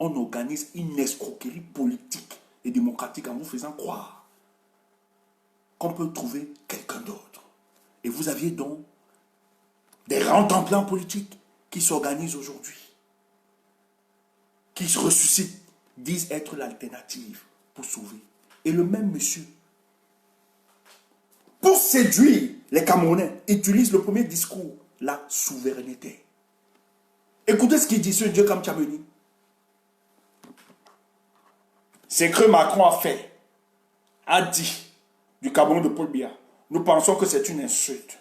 on organise une escroquerie politique et démocratique en vous faisant croire qu'on peut trouver quelqu'un d'autre. Et vous aviez donc des grands templats politiques qui s'organisent aujourd'hui, qui se ressuscitent, disent être l'alternative pour sauver. Et le même monsieur, pour séduire les Camerounais, utilise le premier discours, la souveraineté. Écoutez ce qu'il dit sur Dieu comme Tchameni. C'est que Macron a dit du Cameroun de Paul Biya. Nous pensons que c'est une insulte.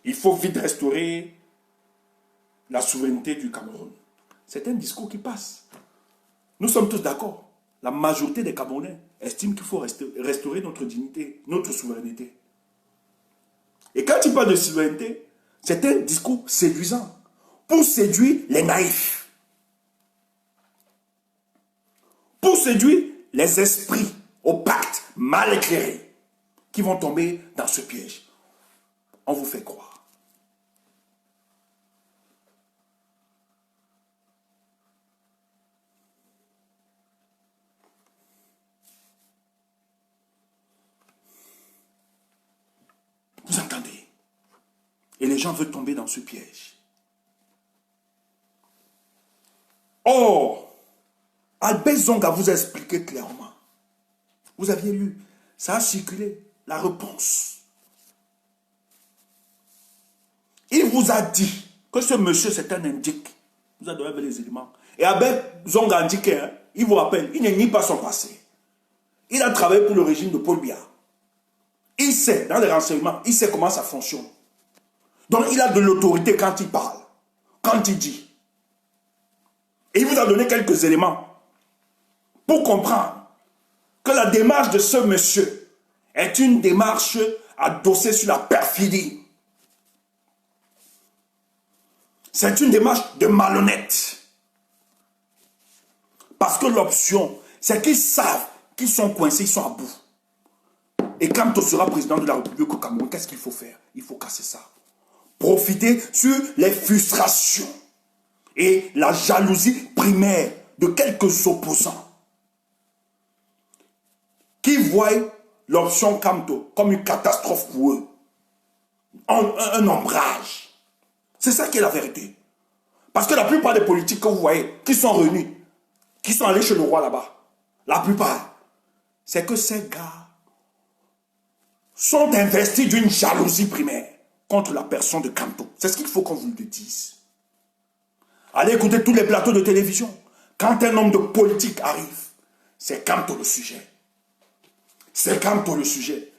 Il faut vite restaurer la souveraineté du Cameroun. C'est un discours qui passe. Nous sommes tous d'accord. La majorité des Camerounais estiment qu'il faut restaurer notre dignité, notre souveraineté. Et quand il parle de souveraineté, c'est un discours séduisant pour séduire les naïfs, pour séduire les esprits opaques, mal éclairés, qui vont tomber dans ce piège. On vous fait croire. Vous entendez? Et les gens veulent tomber dans ce piège. Or, Albert Zonga vous a expliqué clairement. Vous aviez lu, ça a circulé, la réponse. Il vous a dit que ce monsieur c'est un indique. Vous a donné les éléments. Et Albert Zonga indiqué, hein, il vous rappelle, il n'est ni pas son passé. Il a travaillé pour le régime de Paul Biya. Il sait, dans les renseignements, il sait comment ça fonctionne. Donc il a de l'autorité quand il parle, quand il dit. Et il vous a donné quelques éléments pour comprendre que la démarche de ce monsieur est une démarche adossée sur la perfidie. C'est une démarche de malhonnête. Parce que l'option, c'est qu'ils savent qu'ils sont coincés, ils sont à bout. Et quand on sera président de la République au Cameroun, qu'est-ce qu'il faut faire? Il faut casser ça. Profiter sur les frustrations et la jalousie primaire de quelques opposants qui voient l'option Kamto comme une catastrophe pour eux. Un ombrage. C'est ça qui est la vérité. Parce que la plupart des politiques que vous voyez, qui sont réunis, qui sont allés chez le roi là-bas, la plupart, c'est que ces gars sont investis d'une jalousie primaire contre la personne de Kamto. C'est ce qu'il faut qu'on vous le dise. Allez écouter tous les plateaux de télévision. Quand un homme de politique arrive, c'est Kamto le sujet. C'est Kamto le sujet.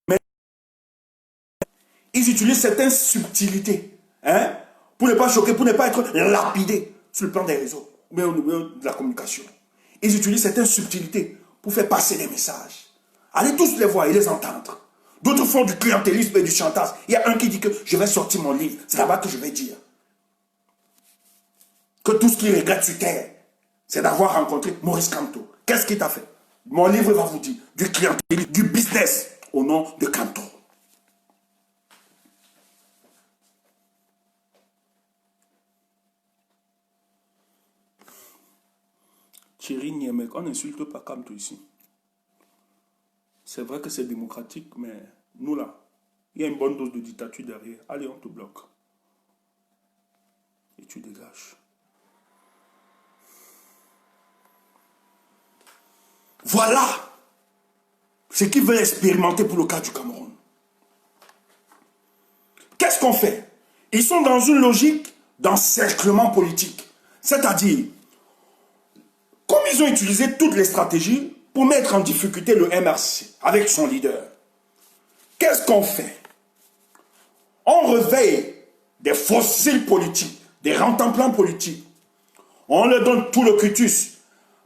Mais ils utilisent certaines subtilités, hein, pour ne pas choquer, pour ne pas être lapidés sur le plan des réseaux, mais au niveau de la communication. Ils utilisent certaines subtilités pour faire passer des messages. Allez tous les voir et les entendre. D'autres font du clientélisme et du chantage. Il y a un qui dit que je vais sortir mon livre. C'est là-bas que je vais dire que tout ce qu'il regrette sur terre, c'est d'avoir rencontré Maurice Kamto. Qu'est-ce qu'il t'a fait? Mon livre va vous dire du clientélisme, du business au nom de Kamto. Thierry Niemek, on n'insulte pas Kamto ici. C'est vrai que c'est démocratique, mais nous là, Il y a une bonne dose de dictature derrière. Allez, on te bloque. Et tu dégages. Voilà ce qu'ils veulent expérimenter pour le cas du Cameroun. Qu'est-ce qu'on fait? Ils sont dans une logique d'encerclement politique. C'est-à-dire, comme ils ont utilisé toutes les stratégies pour mettre en difficulté le MRC avec son leader, qu'est-ce qu'on fait? On réveille des fossiles politiques, des rentemplants politiques. On leur donne tout le cutus.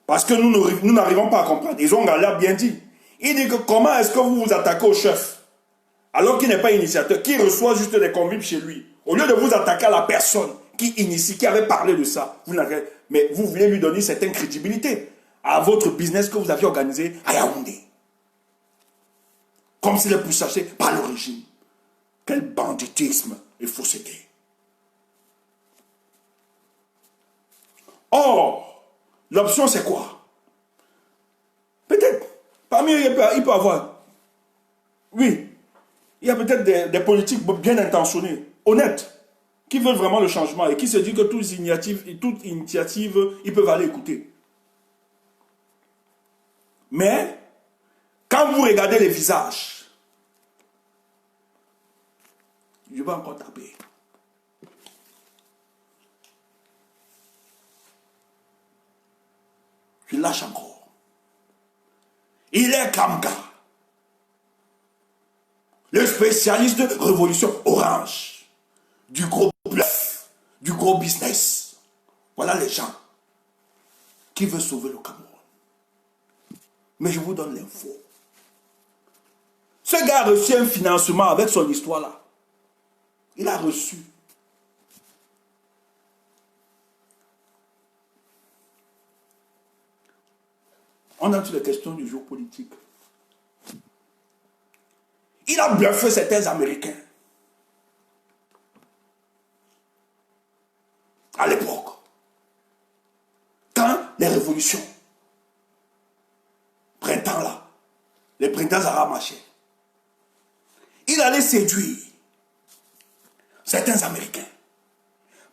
Parce que nous n'arrivons pas à comprendre. Ils ont l'air bien dit. Il dit que comment est-ce que vous vous attaquez au chef alors qu'il n'est pas initiateur, qui reçoit juste des convives chez lui. Au lieu de vous attaquer à la personne qui initie, qui avait parlé de ça, mais vous voulez lui donner une certaine crédibilité à votre business que vous aviez organisé à Yaoundé. Comme s'il est pourchassé par le régime. Quel banditisme et fausseté. Or, l'option c'est quoi? Peut-être, parmi eux, il peut avoir, oui, il y a peut-être des politiques bien intentionnés, honnêtes, qui veulent vraiment le changement et qui se disent que toute initiative, ils peuvent aller écouter. Mais, quand vous regardez les visages, je vais encore taper. Je lâche encore. Il est Kamga, le spécialiste de révolution orange, du gros bluff, du gros business. Voilà les gens qui veulent sauver le Cameroun. Mais je vous donne l'info. Ce gars a reçu un financement avec son histoire là. Il a reçu. On a toutes les questions du jour politique. Il a bluffé certains Américains. À l'époque. Quand les révolutions, printemps là, les printemps arabes marchaient, il allait séduire certains Américains.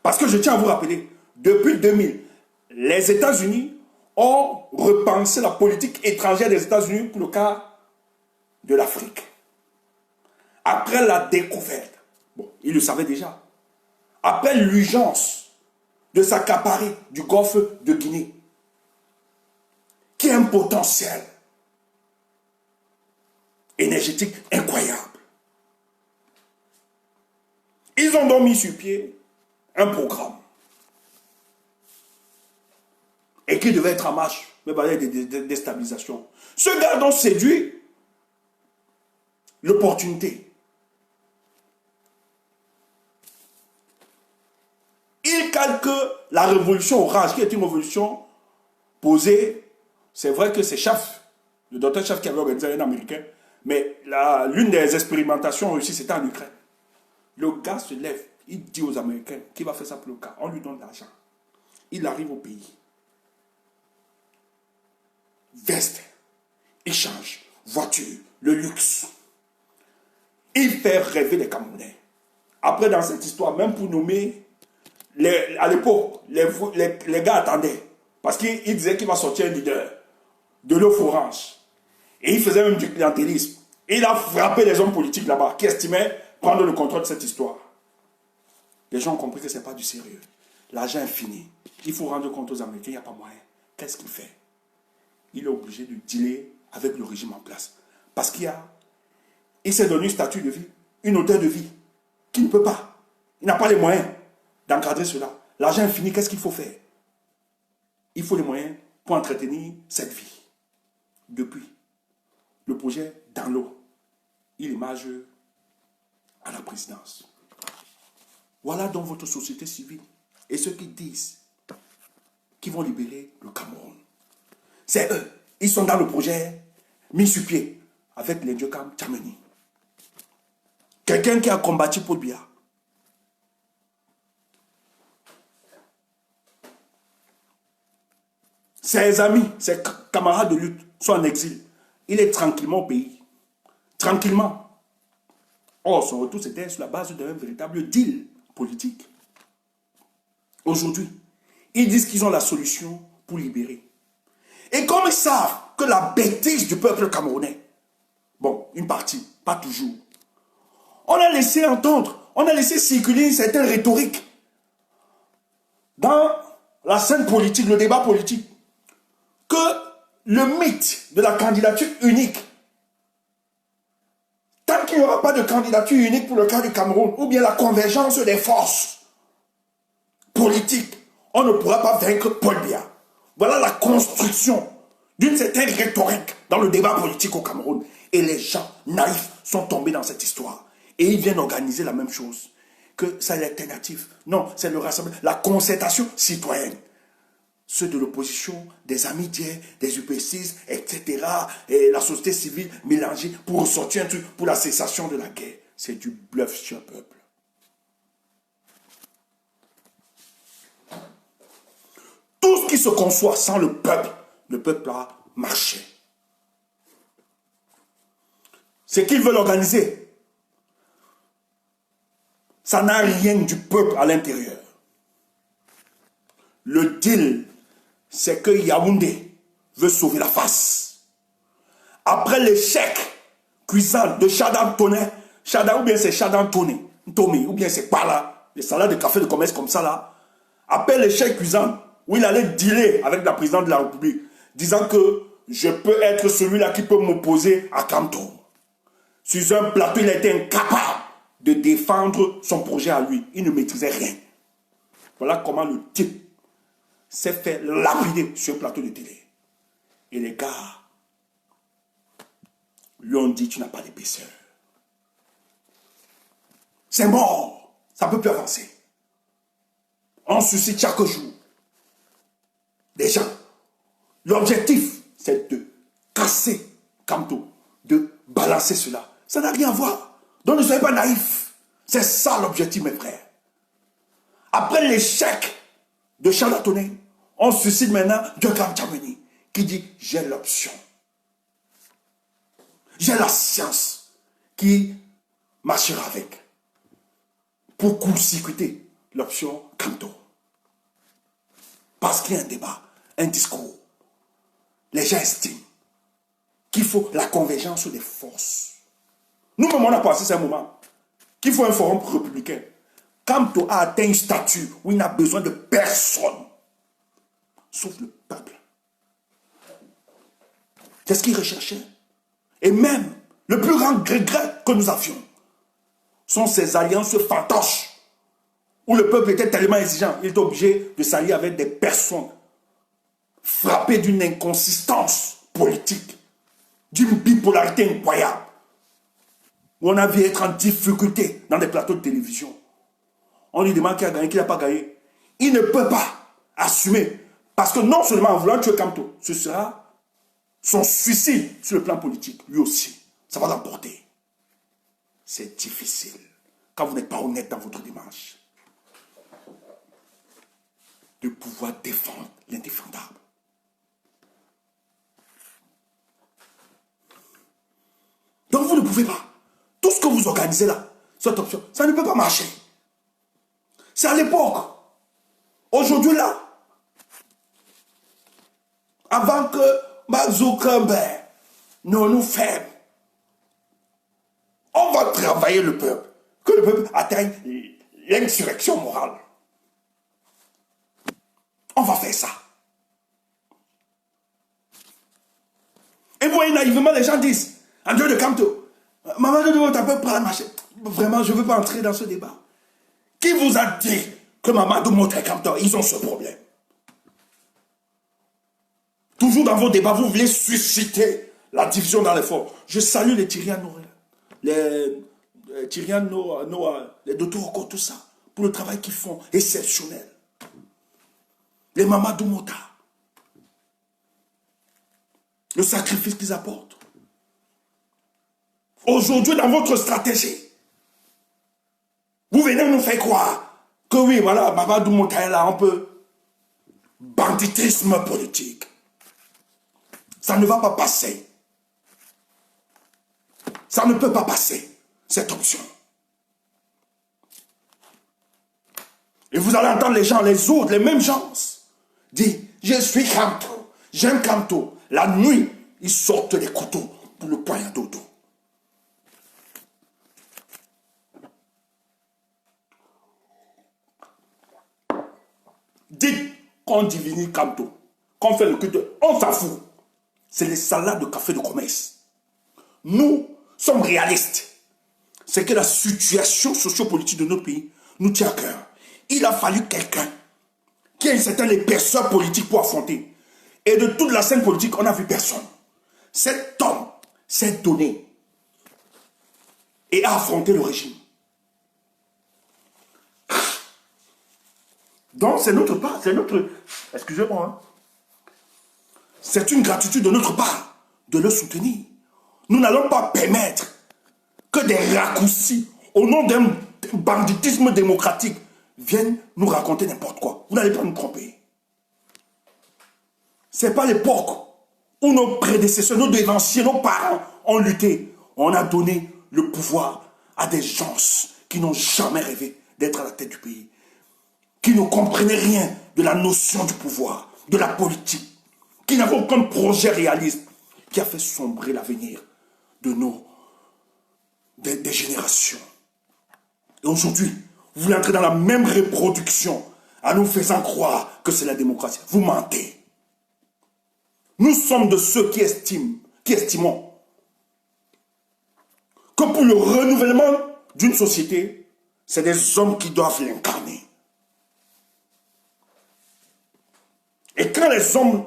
Parce que je tiens à vous rappeler, depuis 2000, les États-Unis ont repensé la politique étrangère des États-Unis pour le cas de l'Afrique. Après la découverte, bon, ils le savaient déjà, après l'urgence de s'accaparer du golfe de Guinée, qui a un potentiel énergétique incroyable. Ils ont donc mis sur pied un programme et qui devait être en marche, mais il y a des déstabilisations. Ce gars donc séduit l'opportunité. Il calque la révolution orange, qui est une révolution posée. C'est vrai que c'est Schaff, le docteur Schaff qui avait organisé un Américain, mais l'une des expérimentations réussies, c'était en Ukraine. Le gars se lève, il dit aux Américains qu'il va faire ça pour le cas. On lui donne l'argent. Il arrive au pays. Veste, échange, voiture, le luxe. Il fait rêver les Camerounais. Après, dans cette histoire, même pour nommer, à l'époque, les gars attendaient. Parce qu'il disait qu'il va sortir un leader de l'eau orange. Et il faisait même du clientélisme. Et il a frappé les hommes politiques là-bas qui estimaient prendre le contrôle de cette histoire. Les gens ont compris que ce n'est pas du sérieux. L'argent est fini. Il faut rendre compte aux Américains, il n'y a pas moyen. Qu'est-ce qu'il fait? Il est obligé de dealer avec le régime en place. Parce il s'est donné un statut de vie, une hauteur de vie, qu'il ne peut pas. Il n'a pas les moyens d'encadrer cela. L'argent est fini, qu'est-ce qu'il faut faire? Il faut les moyens pour entretenir cette vie. Depuis, le projet dans l'eau, il émerge à la présidence. Voilà donc votre société civile et ceux qui disent qu'ils vont libérer le Cameroun. C'est eux. Ils sont dans le projet mis sur pied avec les Diokam Tchameni. Quelqu'un qui a combattu Paul Biya. Ses amis, ses camarades de lutte sont en exil. Il est tranquillement au pays. Tranquillement. Or, son retour, c'était sur la base d'un véritable deal politique. Aujourd'hui, ils disent qu'ils ont la solution pour libérer. Et comme ils savent que la bêtise du peuple camerounais, bon, une partie, pas toujours, on a laissé entendre, on a laissé circuler une certaine rhétorique dans la scène politique, le débat politique, que le mythe de la candidature unique, tant qu'il n'y aura pas de candidature unique pour le cas du Cameroun, ou bien la convergence des forces politiques, on ne pourra pas vaincre Paul Biya. Voilà la construction d'une certaine rhétorique dans le débat politique au Cameroun. Et les gens naïfs sont tombés dans cette histoire. Et ils viennent organiser la même chose. Que c'est l'alternative. Non, c'est le rassemblement, la concertation citoyenne. Ceux de l'opposition, des amis d'hier, des UP6, etc. Et la société civile mélangée pour ressortir un truc pour la cessation de la guerre. C'est du bluff sur le peuple. Tout ce qui se conçoit sans le peuple a marché. Ce qu'ils veulent organiser, ça n'a rien du peuple à l'intérieur. Le deal, c'est que Yaoundé veut sauver la face. Après l'échec cuisant de Chadan Toné, ou bien c'est Chadan Toné, ou bien c'est pas là, les salades de café de commerce comme ça là, après l'échec cuisant, où il allait dealer avec la présidente de la République, disant que je peux être celui-là qui peut m'opposer à Kanto. Sur un plateau, il a été incapable de défendre son projet à lui. Il ne maîtrisait rien. Voilà comment le type s'est fait lapider sur un plateau de télé. Et les gars lui ont dit, tu n'as pas d'épaisseur. C'est mort. Ça ne peut plus avancer. On suscite chaque jour des gens. L'objectif, c'est de casser Kanto, de balancer cela. Ça n'a rien à voir. Donc ne soyez pas naïfs. C'est ça l'objectif, mes frères. Après l'échec de Charles Toné, on suscite maintenant Diogram Djameni qui dit j'ai l'option. J'ai la science qui marchera avec pour court-circuiter l'option Kanto. Parce qu'il y a un débat, un discours. Les gens estiment qu'il faut la convergence des forces. Nous-mêmes, on a pensé ce moment qu'il faut un forum républicain. Kanto a atteint une statue où il n'a besoin de personne, sauf le peuple. C'est ce qu'il recherchait. Et même, le plus grand regret que nous avions sont ces alliances fantoches où le peuple était tellement exigeant, il était obligé de s'allier avec des personnes frappées d'une inconsistance politique, d'une bipolarité incroyable, où on a vu être en difficulté dans des plateaux de télévision. On lui demande qui a gagné, qui n'a pas gagné. Il ne peut pas assumer, parce que non seulement en voulant tuer Kanto, ce sera son suicide sur le plan politique, lui aussi. Ça va l'emporter. C'est difficile quand vous n'êtes pas honnête dans votre démarche de pouvoir défendre l'indéfendable. Donc vous ne pouvez pas. Tout ce que vous organisez là, cette option, ça ne peut pas marcher. C'est à l'époque. Aujourd'hui là, avant que Mark Zuckerberg ne nous ferme, on va travailler le peuple. Que le peuple atteigne l'insurrection morale. On va faire ça. Et vous voyez naïvement, les gens disent, en dehors de Kanto, maman de Dieu, tu peux prendre marcher. Vraiment, je ne veux pas entrer dans ce débat. Qui vous a dit que Mamadou Mota et Kanto, ils ont ce problème? Toujours dans vos débats, vous voulez susciter la division dans les forces. Je salue les Tyriano, les Dotoro, tout ça, pour le travail qu'ils font, exceptionnel. Les Mamadou Mota, le sacrifice qu'ils apportent. Aujourd'hui, dans votre stratégie, vous venez nous faire croire que oui, voilà, Mamadou Mota est là, on peut. Banditisme politique. Ça ne va pas passer. Ça ne peut pas passer. cette option. Et vous allez entendre les gens, les autres, les mêmes gens, dire, je suis Kamto, j'aime Kamto. La nuit, ils sortent les couteaux pour le poignarder au dos. Dites qu'on divinise Kamto, qu'on fait le culte, on s'en fout. C'est les salades de café de commerce. Nous sommes réalistes. C'est que la situation sociopolitique de notre pays nous tient à cœur. Il a fallu quelqu'un qui a une certaine épaisseur politique pour affronter. Et de toute la scène politique, on n'a vu personne. Cet homme s'est donné et a affronté le régime. Donc c'est notre part, c'est notre... Excusez-moi. Hein. C'est une gratitude de notre part de le soutenir. Nous n'allons pas permettre que des raccourcis au nom d'un banditisme démocratique viennent nous raconter n'importe quoi. Vous n'allez pas nous tromper. Ce n'est pas l'époque où nos prédécesseurs, nos devanciers, nos parents ont lutté. On a donné le pouvoir à des gens qui n'ont jamais rêvé d'être à la tête du pays, qui ne comprenaient rien de la notion du pouvoir, de la politique, qui n'avaient aucun projet réaliste, qui a fait sombrer l'avenir de des générations. Et aujourd'hui, vous voulez entrer dans la même reproduction en nous faisant croire que c'est la démocratie. Vous mentez. Nous sommes de ceux qui estimons que pour le renouvellement d'une société, c'est des hommes qui doivent l'incarner. Et quand les hommes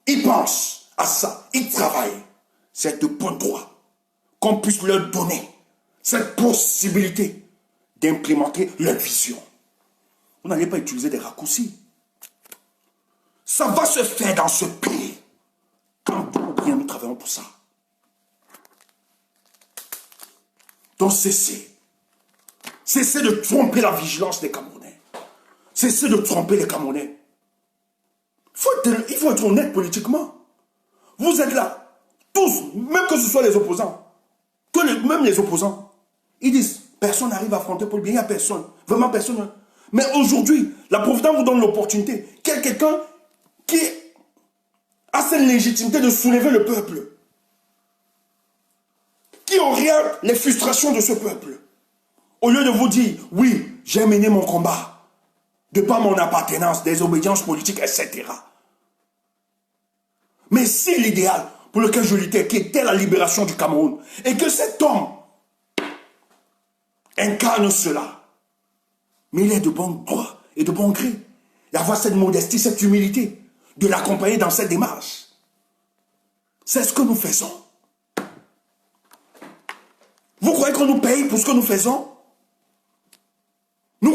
y pensent à ça, ils travaillent, c'est de bon droit qu'on puisse leur donner cette possibilité d'implémenter leur vision. Vous n'allez pas utiliser des raccourcis. Ça va se faire dans ce pays. Quand bien nous travaillons pour ça. Donc cessez. Cessez de tromper la vigilance des Camerounais. Cessez de tromper les Camerounais. Il faut être honnête politiquement. Vous êtes là, tous, même que ce soit les opposants, même les opposants, ils disent, personne n'arrive à affronter pour le bien, il n'y a personne, vraiment personne. Mais aujourd'hui, la Providence vous donne l'opportunité, qu'il y ait quelqu'un qui a cette légitimité de soulever le peuple, qui oriente les frustrations de ce peuple, au lieu de vous dire, oui, j'ai mené mon combat, de par mon appartenance, des obédiences politiques, etc. Mais si l'idéal pour lequel je luttais, qui était la libération du Cameroun, et que cet homme incarne cela, mais il est de bon droit et de bon gré, d'avoir cette modestie, cette humilité, de l'accompagner dans cette démarche. C'est ce que nous faisons. Vous croyez qu'on nous paye pour ce que nous faisons? Vous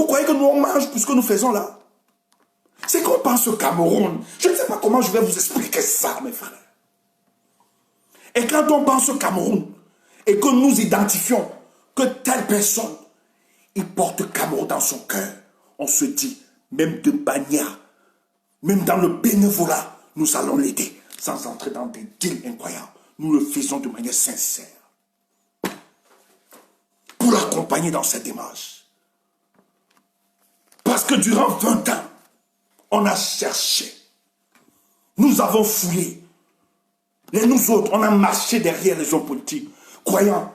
croyez que nous on mange pour ce que nous faisons là? C'est qu'on pense au Cameroun. Je ne sais pas comment je vais vous expliquer ça, mes frères. Et quand on pense au Cameroun, et que nous identifions que telle personne, il porte Cameroun dans son cœur, on se dit, même de manière, même dans le bénévolat, nous allons l'aider, sans entrer dans des deals incroyables. Nous le faisons de manière sincère. Pour l'accompagner dans cette démarche. Parce que durant 20 ans, on a cherché. Nous avons fouillé. Et nous autres, on a marché derrière les hommes politiques, croyant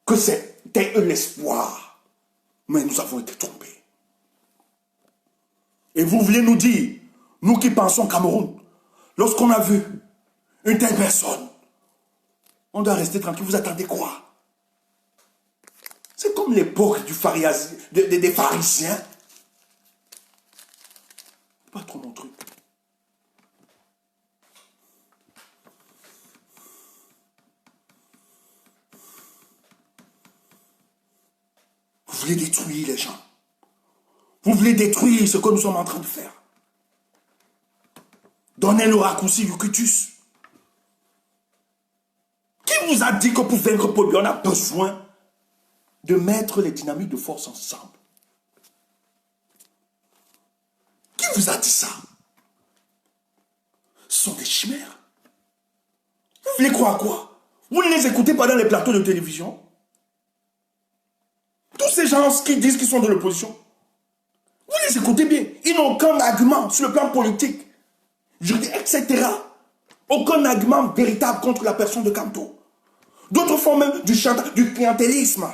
que c'était eux l'espoir. Mais nous avons été trompés. Et vous voulez nous dire, nous qui pensons Cameroun, lorsqu'on a vu une telle personne, on doit rester tranquille. Vous attendez quoi? C'est comme l'époque des pharisiens. Pas trop mon truc. Vous voulez détruire les gens. Vous voulez détruire ce que nous sommes en train de faire. Donnez le raccourci Ucutus. Qui vous a dit que pour vaincre Paul Biya, on a besoin de mettre les dynamiques de force ensemble? Qui vous a dit ça? Ce sont des chimères. Vous voulez croire quoi? Vous ne les écoutez pas dans les plateaux de télévision? gens qui disent qu'ils sont de l'opposition, vous les écoutez bien, ils n'ont aucun argument sur le plan politique, juridique, etc. Aucun argument véritable contre la personne de Kamto. D'autres font même du chantage, du clientélisme.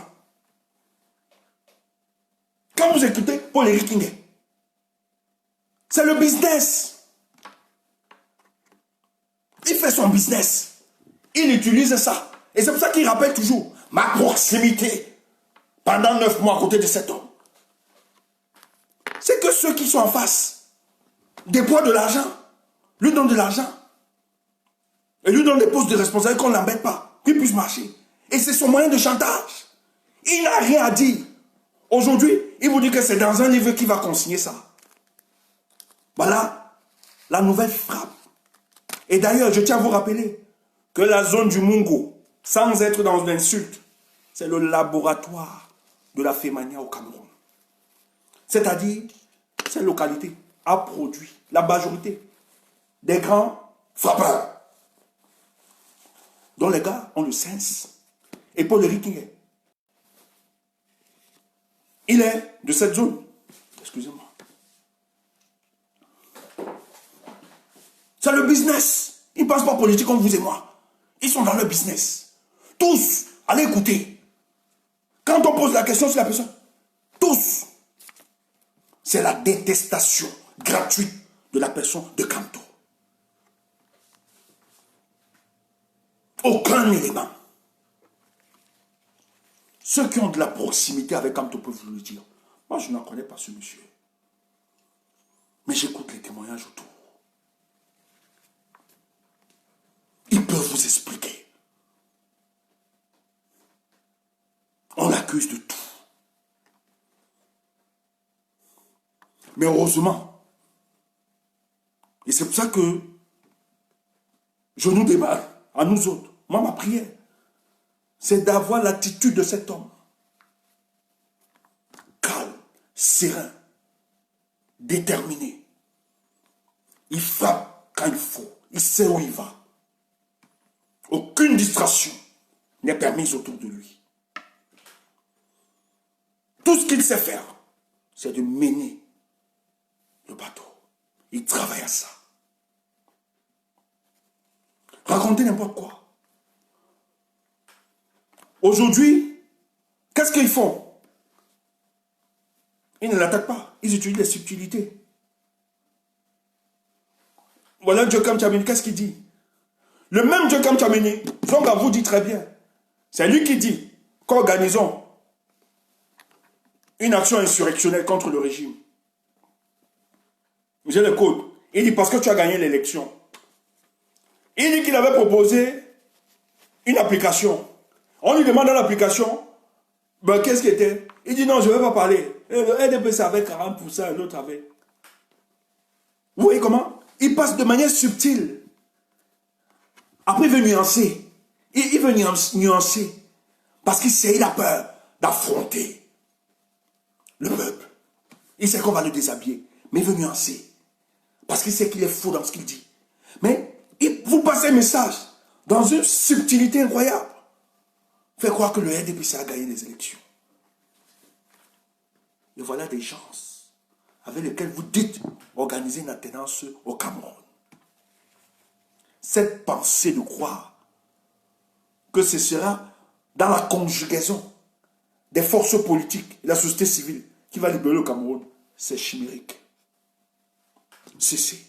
Quand vous écoutez Paul-Éric Nguyen, c'est le business. Il fait son business. Il utilise ça. Et c'est pour ça qu'il rappelle toujours ma proximité pendant 9 mois à côté de cet homme. C'est que ceux qui sont en face déploient de l'argent, lui donnent de l'argent et lui donnent des postes de responsabilité qu'on ne l'embête pas, qu'il puisse marcher. Et c'est son moyen de chantage. Il n'a rien à dire. Aujourd'hui, il vous dit que c'est dans un livre qu'il va consigner ça. Voilà la nouvelle frappe. Et d'ailleurs, je tiens à vous rappeler que la zone du Mungo, sans être dans l'insulte, c'est le laboratoire de la fémania au Cameroun. C'est-à-dire, cette localité a produit la majorité des grands frappeurs, dont les gars ont le sens. Et Paul-Éric Nguyen, il est de cette zone. Excusez-moi. C'est le business. Ils ne passent pas politique comme vous et moi. Ils sont dans le business. Tous, allez écouter. Quand on pose la question sur la personne, tous, c'est la détestation gratuite de la personne de Kamto. Aucun élément. Ceux qui ont de la proximité avec Kamto peuvent vous le dire. Moi, je n'en connais pas ce monsieur. Mais j'écoute les témoignages autour. Ils peuvent vous expliquer. On l'accuse de tout. Mais heureusement, et c'est pour ça que je nous demande, à nous autres, moi ma prière, c'est d'avoir l'attitude de cet homme. Calme, serein, déterminé. Il frappe quand il faut. Il sait où il va. Aucune distraction n'est permise autour de lui. Tout ce qu'il sait faire, c'est de mener le bateau. Il travaille à ça. Raconter n'importe quoi. Aujourd'hui, qu'est-ce qu'ils font? Ils ne l'attaquent pas. Ils utilisent les subtilités. Voilà Joachim Tchouaméni, qu'est-ce qu'il dit? Le même Joachim Tchouaméni, Zonga vous dit très bien. C'est lui qui dit qu'organisons une action insurrectionnelle contre le régime. J'ai le code. Il dit parce que tu as gagné l'élection. Il dit qu'il avait proposé une application. On lui demande dans l'application, ben, qu'est-ce qu'il était? Il dit non, je ne vais pas parler. Le RDPC avait 40% et l'autre avait. Vous voyez comment? Il passe de manière subtile. Après, il veut nuancer. Il veut nuancer. Parce qu'il sait, il a peur d'affronter le peuple. Il sait qu'on va le déshabiller. Mais il veut nuancer. Parce qu'il sait qu'il est faux dans ce qu'il dit. Mais il vous passe un message dans une subtilité incroyable. Fait croire que le RDPC a gagné les élections. Et voilà des gens avec lesquels vous dites organiser une alternance au Cameroun. Cette pensée de croire que ce sera dans la conjugaison des forces politiques et de la société civile qui va libérer le Cameroun, c'est chimérique. Cessez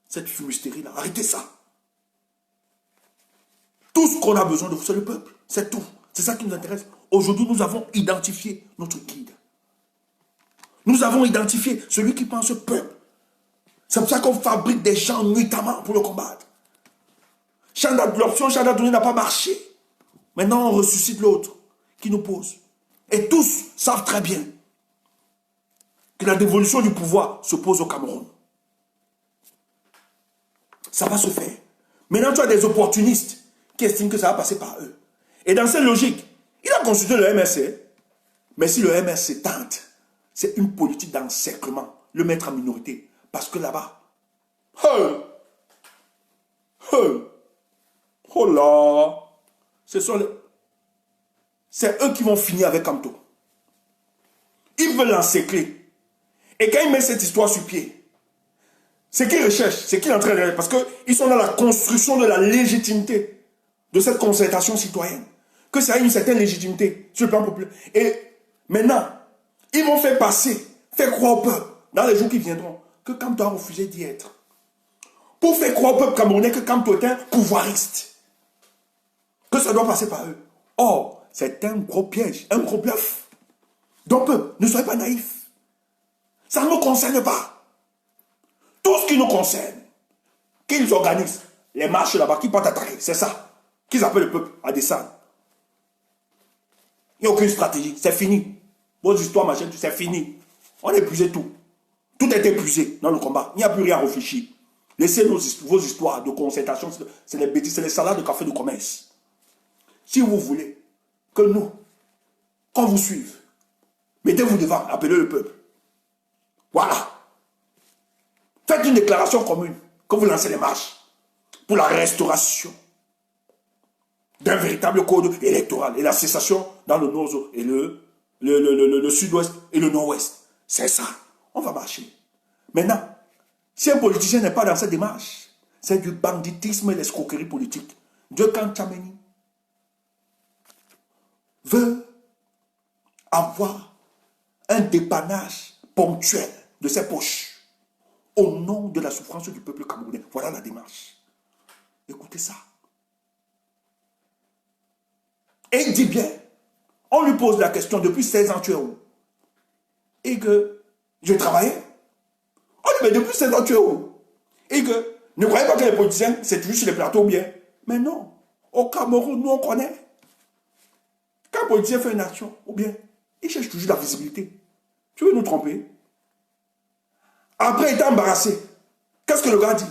cette fumisterie-là. Arrêtez ça. Tout ce qu'on a besoin de vous, c'est le peuple. C'est tout. C'est ça qui nous intéresse. Aujourd'hui, nous avons identifié notre guide. Nous avons identifié celui qui pense au peuple. C'est pour ça qu'on fabrique des gens nuitamment pour le combattre. L'option Chanda Douné n'a pas marché. Maintenant, on ressuscite l'autre qui nous pose. Et tous savent très bien que la dévolution du pouvoir se pose au Cameroun. Ça va se faire. Maintenant, tu as des opportunistes qui estiment que ça va passer par eux. Et dans cette logique, il a consulté le MRC. Mais si le MRC tente, c'est une politique d'encerclement, le mettre en minorité. Parce que là-bas, oh là, c'est eux qui vont finir avec Kamto. Il veut l'encercler. Et quand il met cette histoire sur pied, ce qu'il recherche, ce qu'il est en train de faire, parce qu'ils sont dans la construction de la légitimité de cette concertation citoyenne, que ça a une certaine légitimité sur le plan populaire. Et maintenant, ils vont faire passer, faire croire au peuple, dans les jours qui viendront, que Kamto a refusé d'y être. Pour faire croire au peuple camerounais que Kamto est un pouvoiriste. Que ça doit passer par eux. Or, c'est un gros piège, un gros bluff. Donc, peuple, ne soyez pas naïfs. Ça ne nous concerne pas. Tout ce qui nous concerne, qu'ils organisent les marches là-bas, qui portent attaquer, c'est ça. Qu'ils appellent le peuple à descendre. Il n'y a aucune stratégie, c'est fini. Vos histoires, machin, c'est fini. On a épuisé tout. Tout est épuisé dans le combat. Il n'y a plus rien à réfléchir. Laissez vos histoires de concertation, c'est les bêtises, c'est les salades de café de commerce. Si vous voulez que nous, qu'on vous suive, mettez-vous devant, appelez le peuple. Voilà. Faites une déclaration commune, que vous lancez les marches pour la restauration d'un véritable code électoral et la cessation dans le nord et le sud-ouest et le nord-ouest. C'est ça. On va marcher. Maintenant, si un politicien n'est pas dans cette démarche, c'est du banditisme et l'escroquerie politique. Djekan Tchameni veut avoir un dépannage ponctuel de ses poches au nom de la souffrance du peuple camerounais. Voilà la démarche. Écoutez ça. Et il dit bien, on lui pose la question, depuis 16 ans tu es où? Et que je travaillais. On lui dit, mais depuis 16 ans tu es où? Et que ne croyez pas que les politiciens, c'est toujours sur les plateaux bien. Mais non, au Cameroun, nous on connaît. Quand un politicien fait une action, ou bien, il cherche toujours la visibilité. Tu veux nous tromper? Après, il est embarrassé. Qu'est-ce que le gars dit?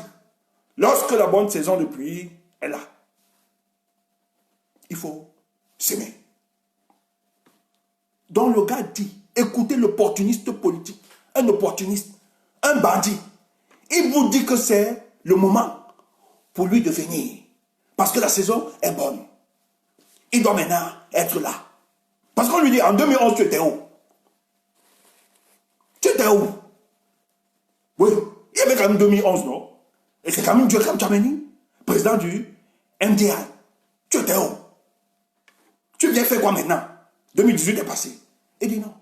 Lorsque la bonne saison de pluie est là, il faut s'aimer. Donc le gars dit, écoutez l'opportuniste politique, un opportuniste, un bandit. Il vous dit que c'est le moment pour lui de venir. Parce que la saison est bonne. Il doit maintenant être là. Parce qu'on lui dit, en 2011, tu étais où? Tu étais où? Oui, il y avait quand même 2011, non? Et c'est quand même Djekan Tchameni, président du MDI. Tu étais où? Tu viens faire quoi maintenant? 2018 est passé. Il dit non.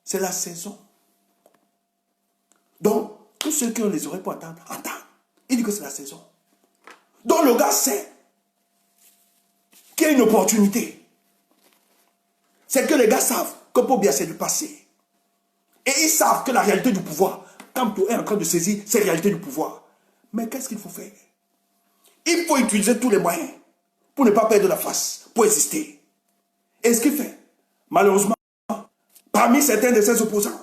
C'est la saison. Donc, tous ceux qui ont les oreilles pour entendre, entendent. Il dit que c'est la saison. Donc le gars sait qu'il y a une opportunité. C'est que les gars savent que Pobia c'est du passé. Et ils savent que la réalité du pouvoir, Kamto est en train de saisir ces réalités du pouvoir. Mais qu'est-ce qu'il faut faire? Il faut utiliser tous les moyens pour ne pas perdre la face, pour exister. Et ce qu'il fait, malheureusement, parmi certains de ses opposants,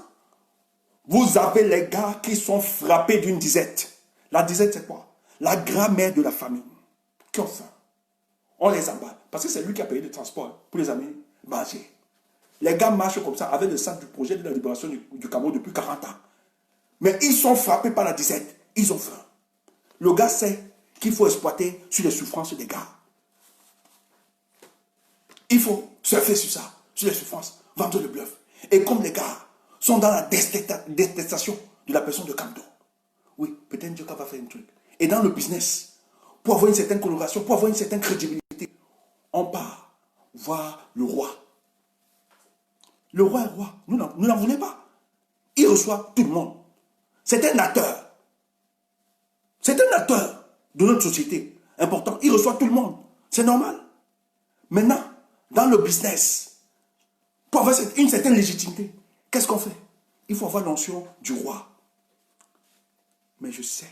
vous avez les gars qui sont frappés d'une disette. La disette, c'est quoi? La grand-mère de la famille. Qui ont faim. On les emballe. Parce que c'est lui qui a payé le transport pour les amener manger. Les gars marchent comme ça avec le sac du projet de la libération du Cameroun depuis 40 ans. Mais ils sont frappés par la disette. Ils ont faim. Le gars sait qu'il faut exploiter sur les souffrances des gars. Il faut surfer sur ça, sur les souffrances, vendre le bluff. Et comme les gars sont dans la détestation de la personne de Kamto, oui, peut-être Djekan va faire un truc. Et dans le business, pour avoir une certaine coloration, pour avoir une certaine crédibilité, on part voir le roi. Le roi est roi. Nous n'en voulons pas. Il reçoit tout le monde. C'est un acteur. C'est un acteur de notre société important. Il reçoit tout le monde. C'est normal. Maintenant, dans le business, pour avoir une certaine légitimité, qu'est-ce qu'on fait? Il faut avoir l'onction du roi. Mais je sais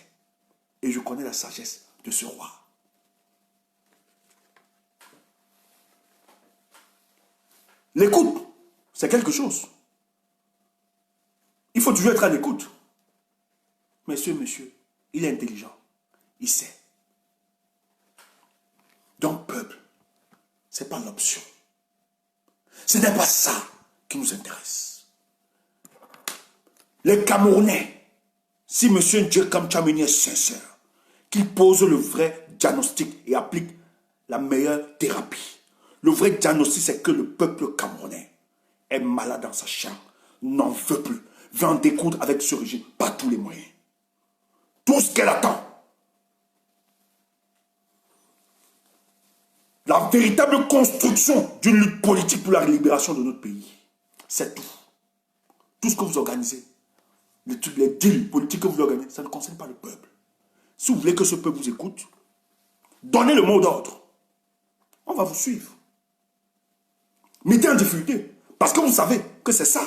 et je connais la sagesse de ce roi. L'écoute, c'est quelque chose. Il faut toujours être à l'écoute. Mais ce monsieur, il est intelligent. Il sait. Donc, peuple, ce n'est pas l'option. Ce n'est pas ça qui nous intéresse. Les Camerounais, si M. Djekan Tchameni est sincère, qu'il pose le vrai diagnostic et applique la meilleure thérapie. Le vrai diagnostic, c'est que le peuple camerounais est malade dans sa chair. n'en veut plus. Veut en découdre avec ce régime par tous les moyens. Tout ce qu'elle attend. La véritable construction d'une lutte politique pour la libération de notre pays. C'est tout. Tout ce que vous organisez, les deals politiques que vous organisez, ça ne concerne pas le peuple. Si vous voulez que ce peuple vous écoute, donnez le mot d'ordre. On va vous suivre. Mettez en difficulté. Parce que vous savez que c'est ça.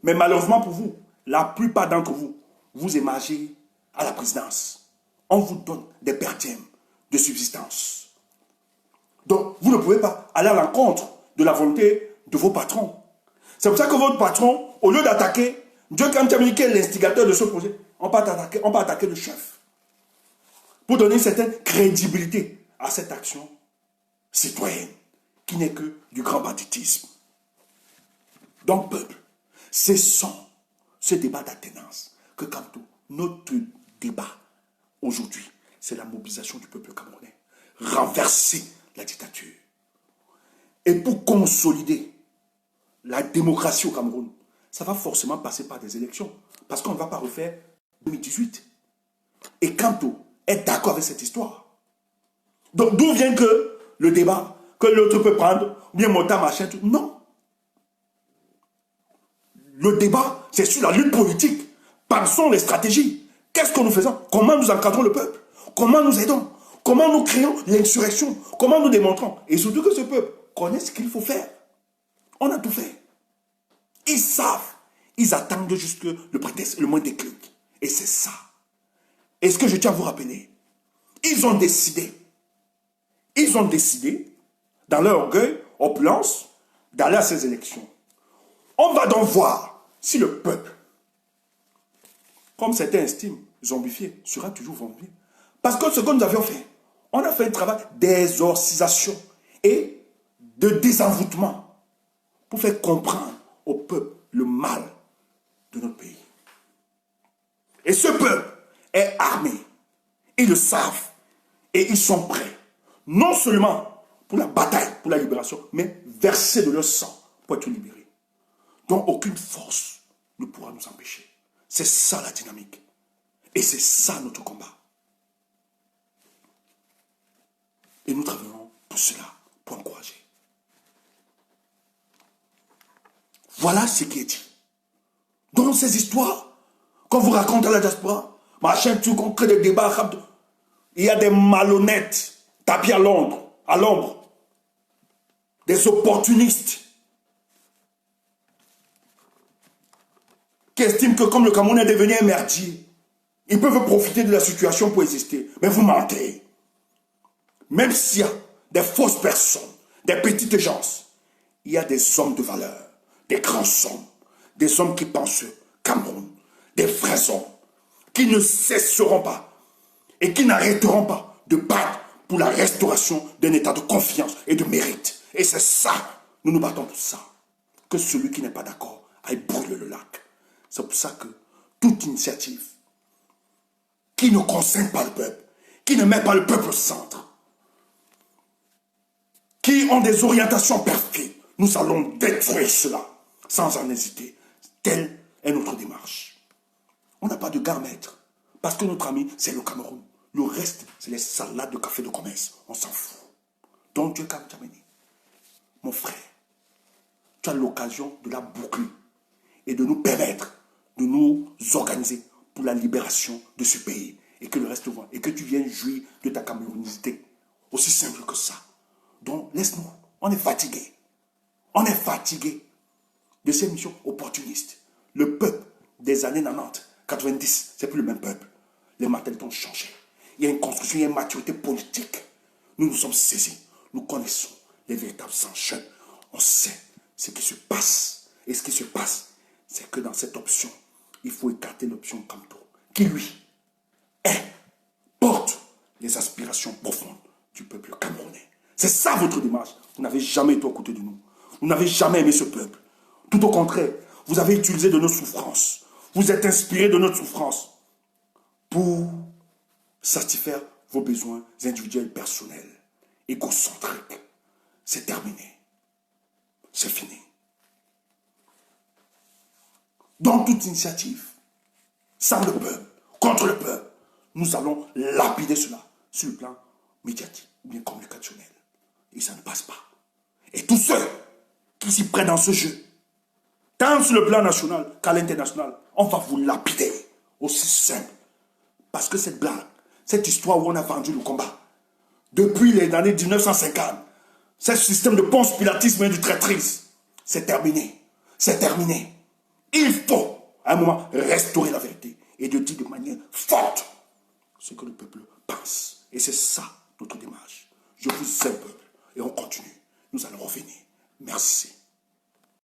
Mais malheureusement pour vous, la plupart d'entre vous, vous émargez à la présidence. On vous donne des perdièmes de subsistance. Donc, vous ne pouvez pas aller à l'encontre de la volonté de vos patrons. C'est pour ça que votre patron, au lieu d'attaquer Dieu Kamtchamini, qui est l'instigateur de ce projet, on peut attaquer le chef. Pour donner une certaine crédibilité à cette action citoyenne, qui n'est que du grand banditisme. Donc, peuple, cessons ce débat d'attenance que Kamto, notre débat aujourd'hui, c'est la mobilisation du peuple camerounais. Renverser la dictature. Et pour consolider la démocratie au Cameroun, ça va forcément passer par des élections. Parce qu'on ne va pas refaire 2018. Et Kamto est d'accord avec cette histoire. Donc d'où vient que le débat, que l'autre peut prendre, ou bien Mota, machin, tout. Non. Le débat, c'est sur la lutte politique. Pensons les stratégies. Qu'est-ce que nous faisons? Comment nous encadrons le peuple? Comment nous aidons? Comment nous créons l'insurrection? Comment nous démontrons? Et surtout que ce peuple connaît ce qu'il faut faire. On a tout fait. Ils savent. Ils attendent juste le prétexte, le moins déclic. Et c'est ça. Et ce que je tiens à vous rappeler, ils ont décidé, dans leur orgueil, opulence, d'aller à ces élections. On va donc voir si le peuple, comme certains estiment, zombifié, sera toujours zombifié. Parce que ce que nous avions fait, on a fait un travail d'exorcisation et de désenvoûtement pour faire comprendre au peuple le mal de notre pays. Et ce peuple est armé. Ils le savent. Et ils sont prêts. Non seulement pour la bataille, pour la libération, mais verser de leur sang pour être libérés. Donc aucune force ne pourra nous empêcher. C'est ça la dynamique. Et c'est ça notre combat. Et nous travaillons pour cela, pour encourager. Voilà ce qui est dit. Dans ces histoires, quand vous racontez à la diaspora, machin, tu qu'on crée des débats, il y a des malhonnêtes tapis à l'ombre, des opportunistes qui estiment que comme le Cameroun est devenu un merdier, ils peuvent profiter de la situation pour exister. Mais vous mentez. Même s'il y a des fausses personnes, des petites gens, il y a des hommes de valeur, des grands hommes, des hommes qui pensent Cameroun, des vrais hommes, qui ne cesseront pas et qui n'arrêteront pas de battre pour la restauration d'un état de confiance et de mérite. Et c'est ça, nous nous battons pour ça. Que celui qui n'est pas d'accord aille brûler le lac. C'est pour ça que toute initiative qui ne concerne pas le peuple, qui ne met pas le peuple au centre, qui ont des orientations perfides, nous allons détruire cela sans en hésiter. Telle est notre démarche. On n'a pas de garde-maître parce que notre ami, c'est le Cameroun. Le reste, c'est les salades de café de commerce. On s'en fout. Donc, Dieu Kamtchamini, mon frère, tu as l'occasion de la boucler et de nous permettre de nous organiser pour la libération de ce pays et que le reste voit et que tu viennes jouir de ta camerounité. Aussi simple que ça. Donc, laisse-nous. On est fatigué. On est fatigué de ces missions opportunistes. Le peuple des années 90, 90, c'est plus le même peuple. Les mentalités ont changé. Il y a une construction, il y a une maturité politique. Nous nous sommes saisis. Nous connaissons les véritables enjeux. On sait ce qui se passe. Et ce qui se passe, c'est que dans cette option, il faut écarter l'option Kamto, qui lui porte les aspirations profondes du peuple camerounais. C'est ça votre démarche. Vous n'avez jamais été aux côtés de nous. Vous n'avez jamais aimé ce peuple. Tout au contraire, vous avez utilisé de nos souffrances. Vous êtes inspiré de notre souffrance pour satisfaire vos besoins individuels, personnels, égocentriques. C'est terminé. C'est fini. dans toute initiative, sans le peuple, contre le peuple, nous allons lapider cela sur le plan médiatique ou bien communicationnel. Et ça ne passe pas. Et tous ceux qui s'y prennent dans ce jeu, tant sur le plan national qu'à l'international, on va vous lapider. Aussi simple. Parce que cette blague, cette histoire où on a vendu le combat, depuis les années 1950, ce système de ponce pilatisme et de traîtrise, c'est terminé. C'est terminé. Il faut, à un moment, restaurer la vérité et de dire de manière forte ce que le peuple pense. Et c'est ça notre démarche. Je vous aime, peuple. Et on continue. Nous allons revenir. Merci.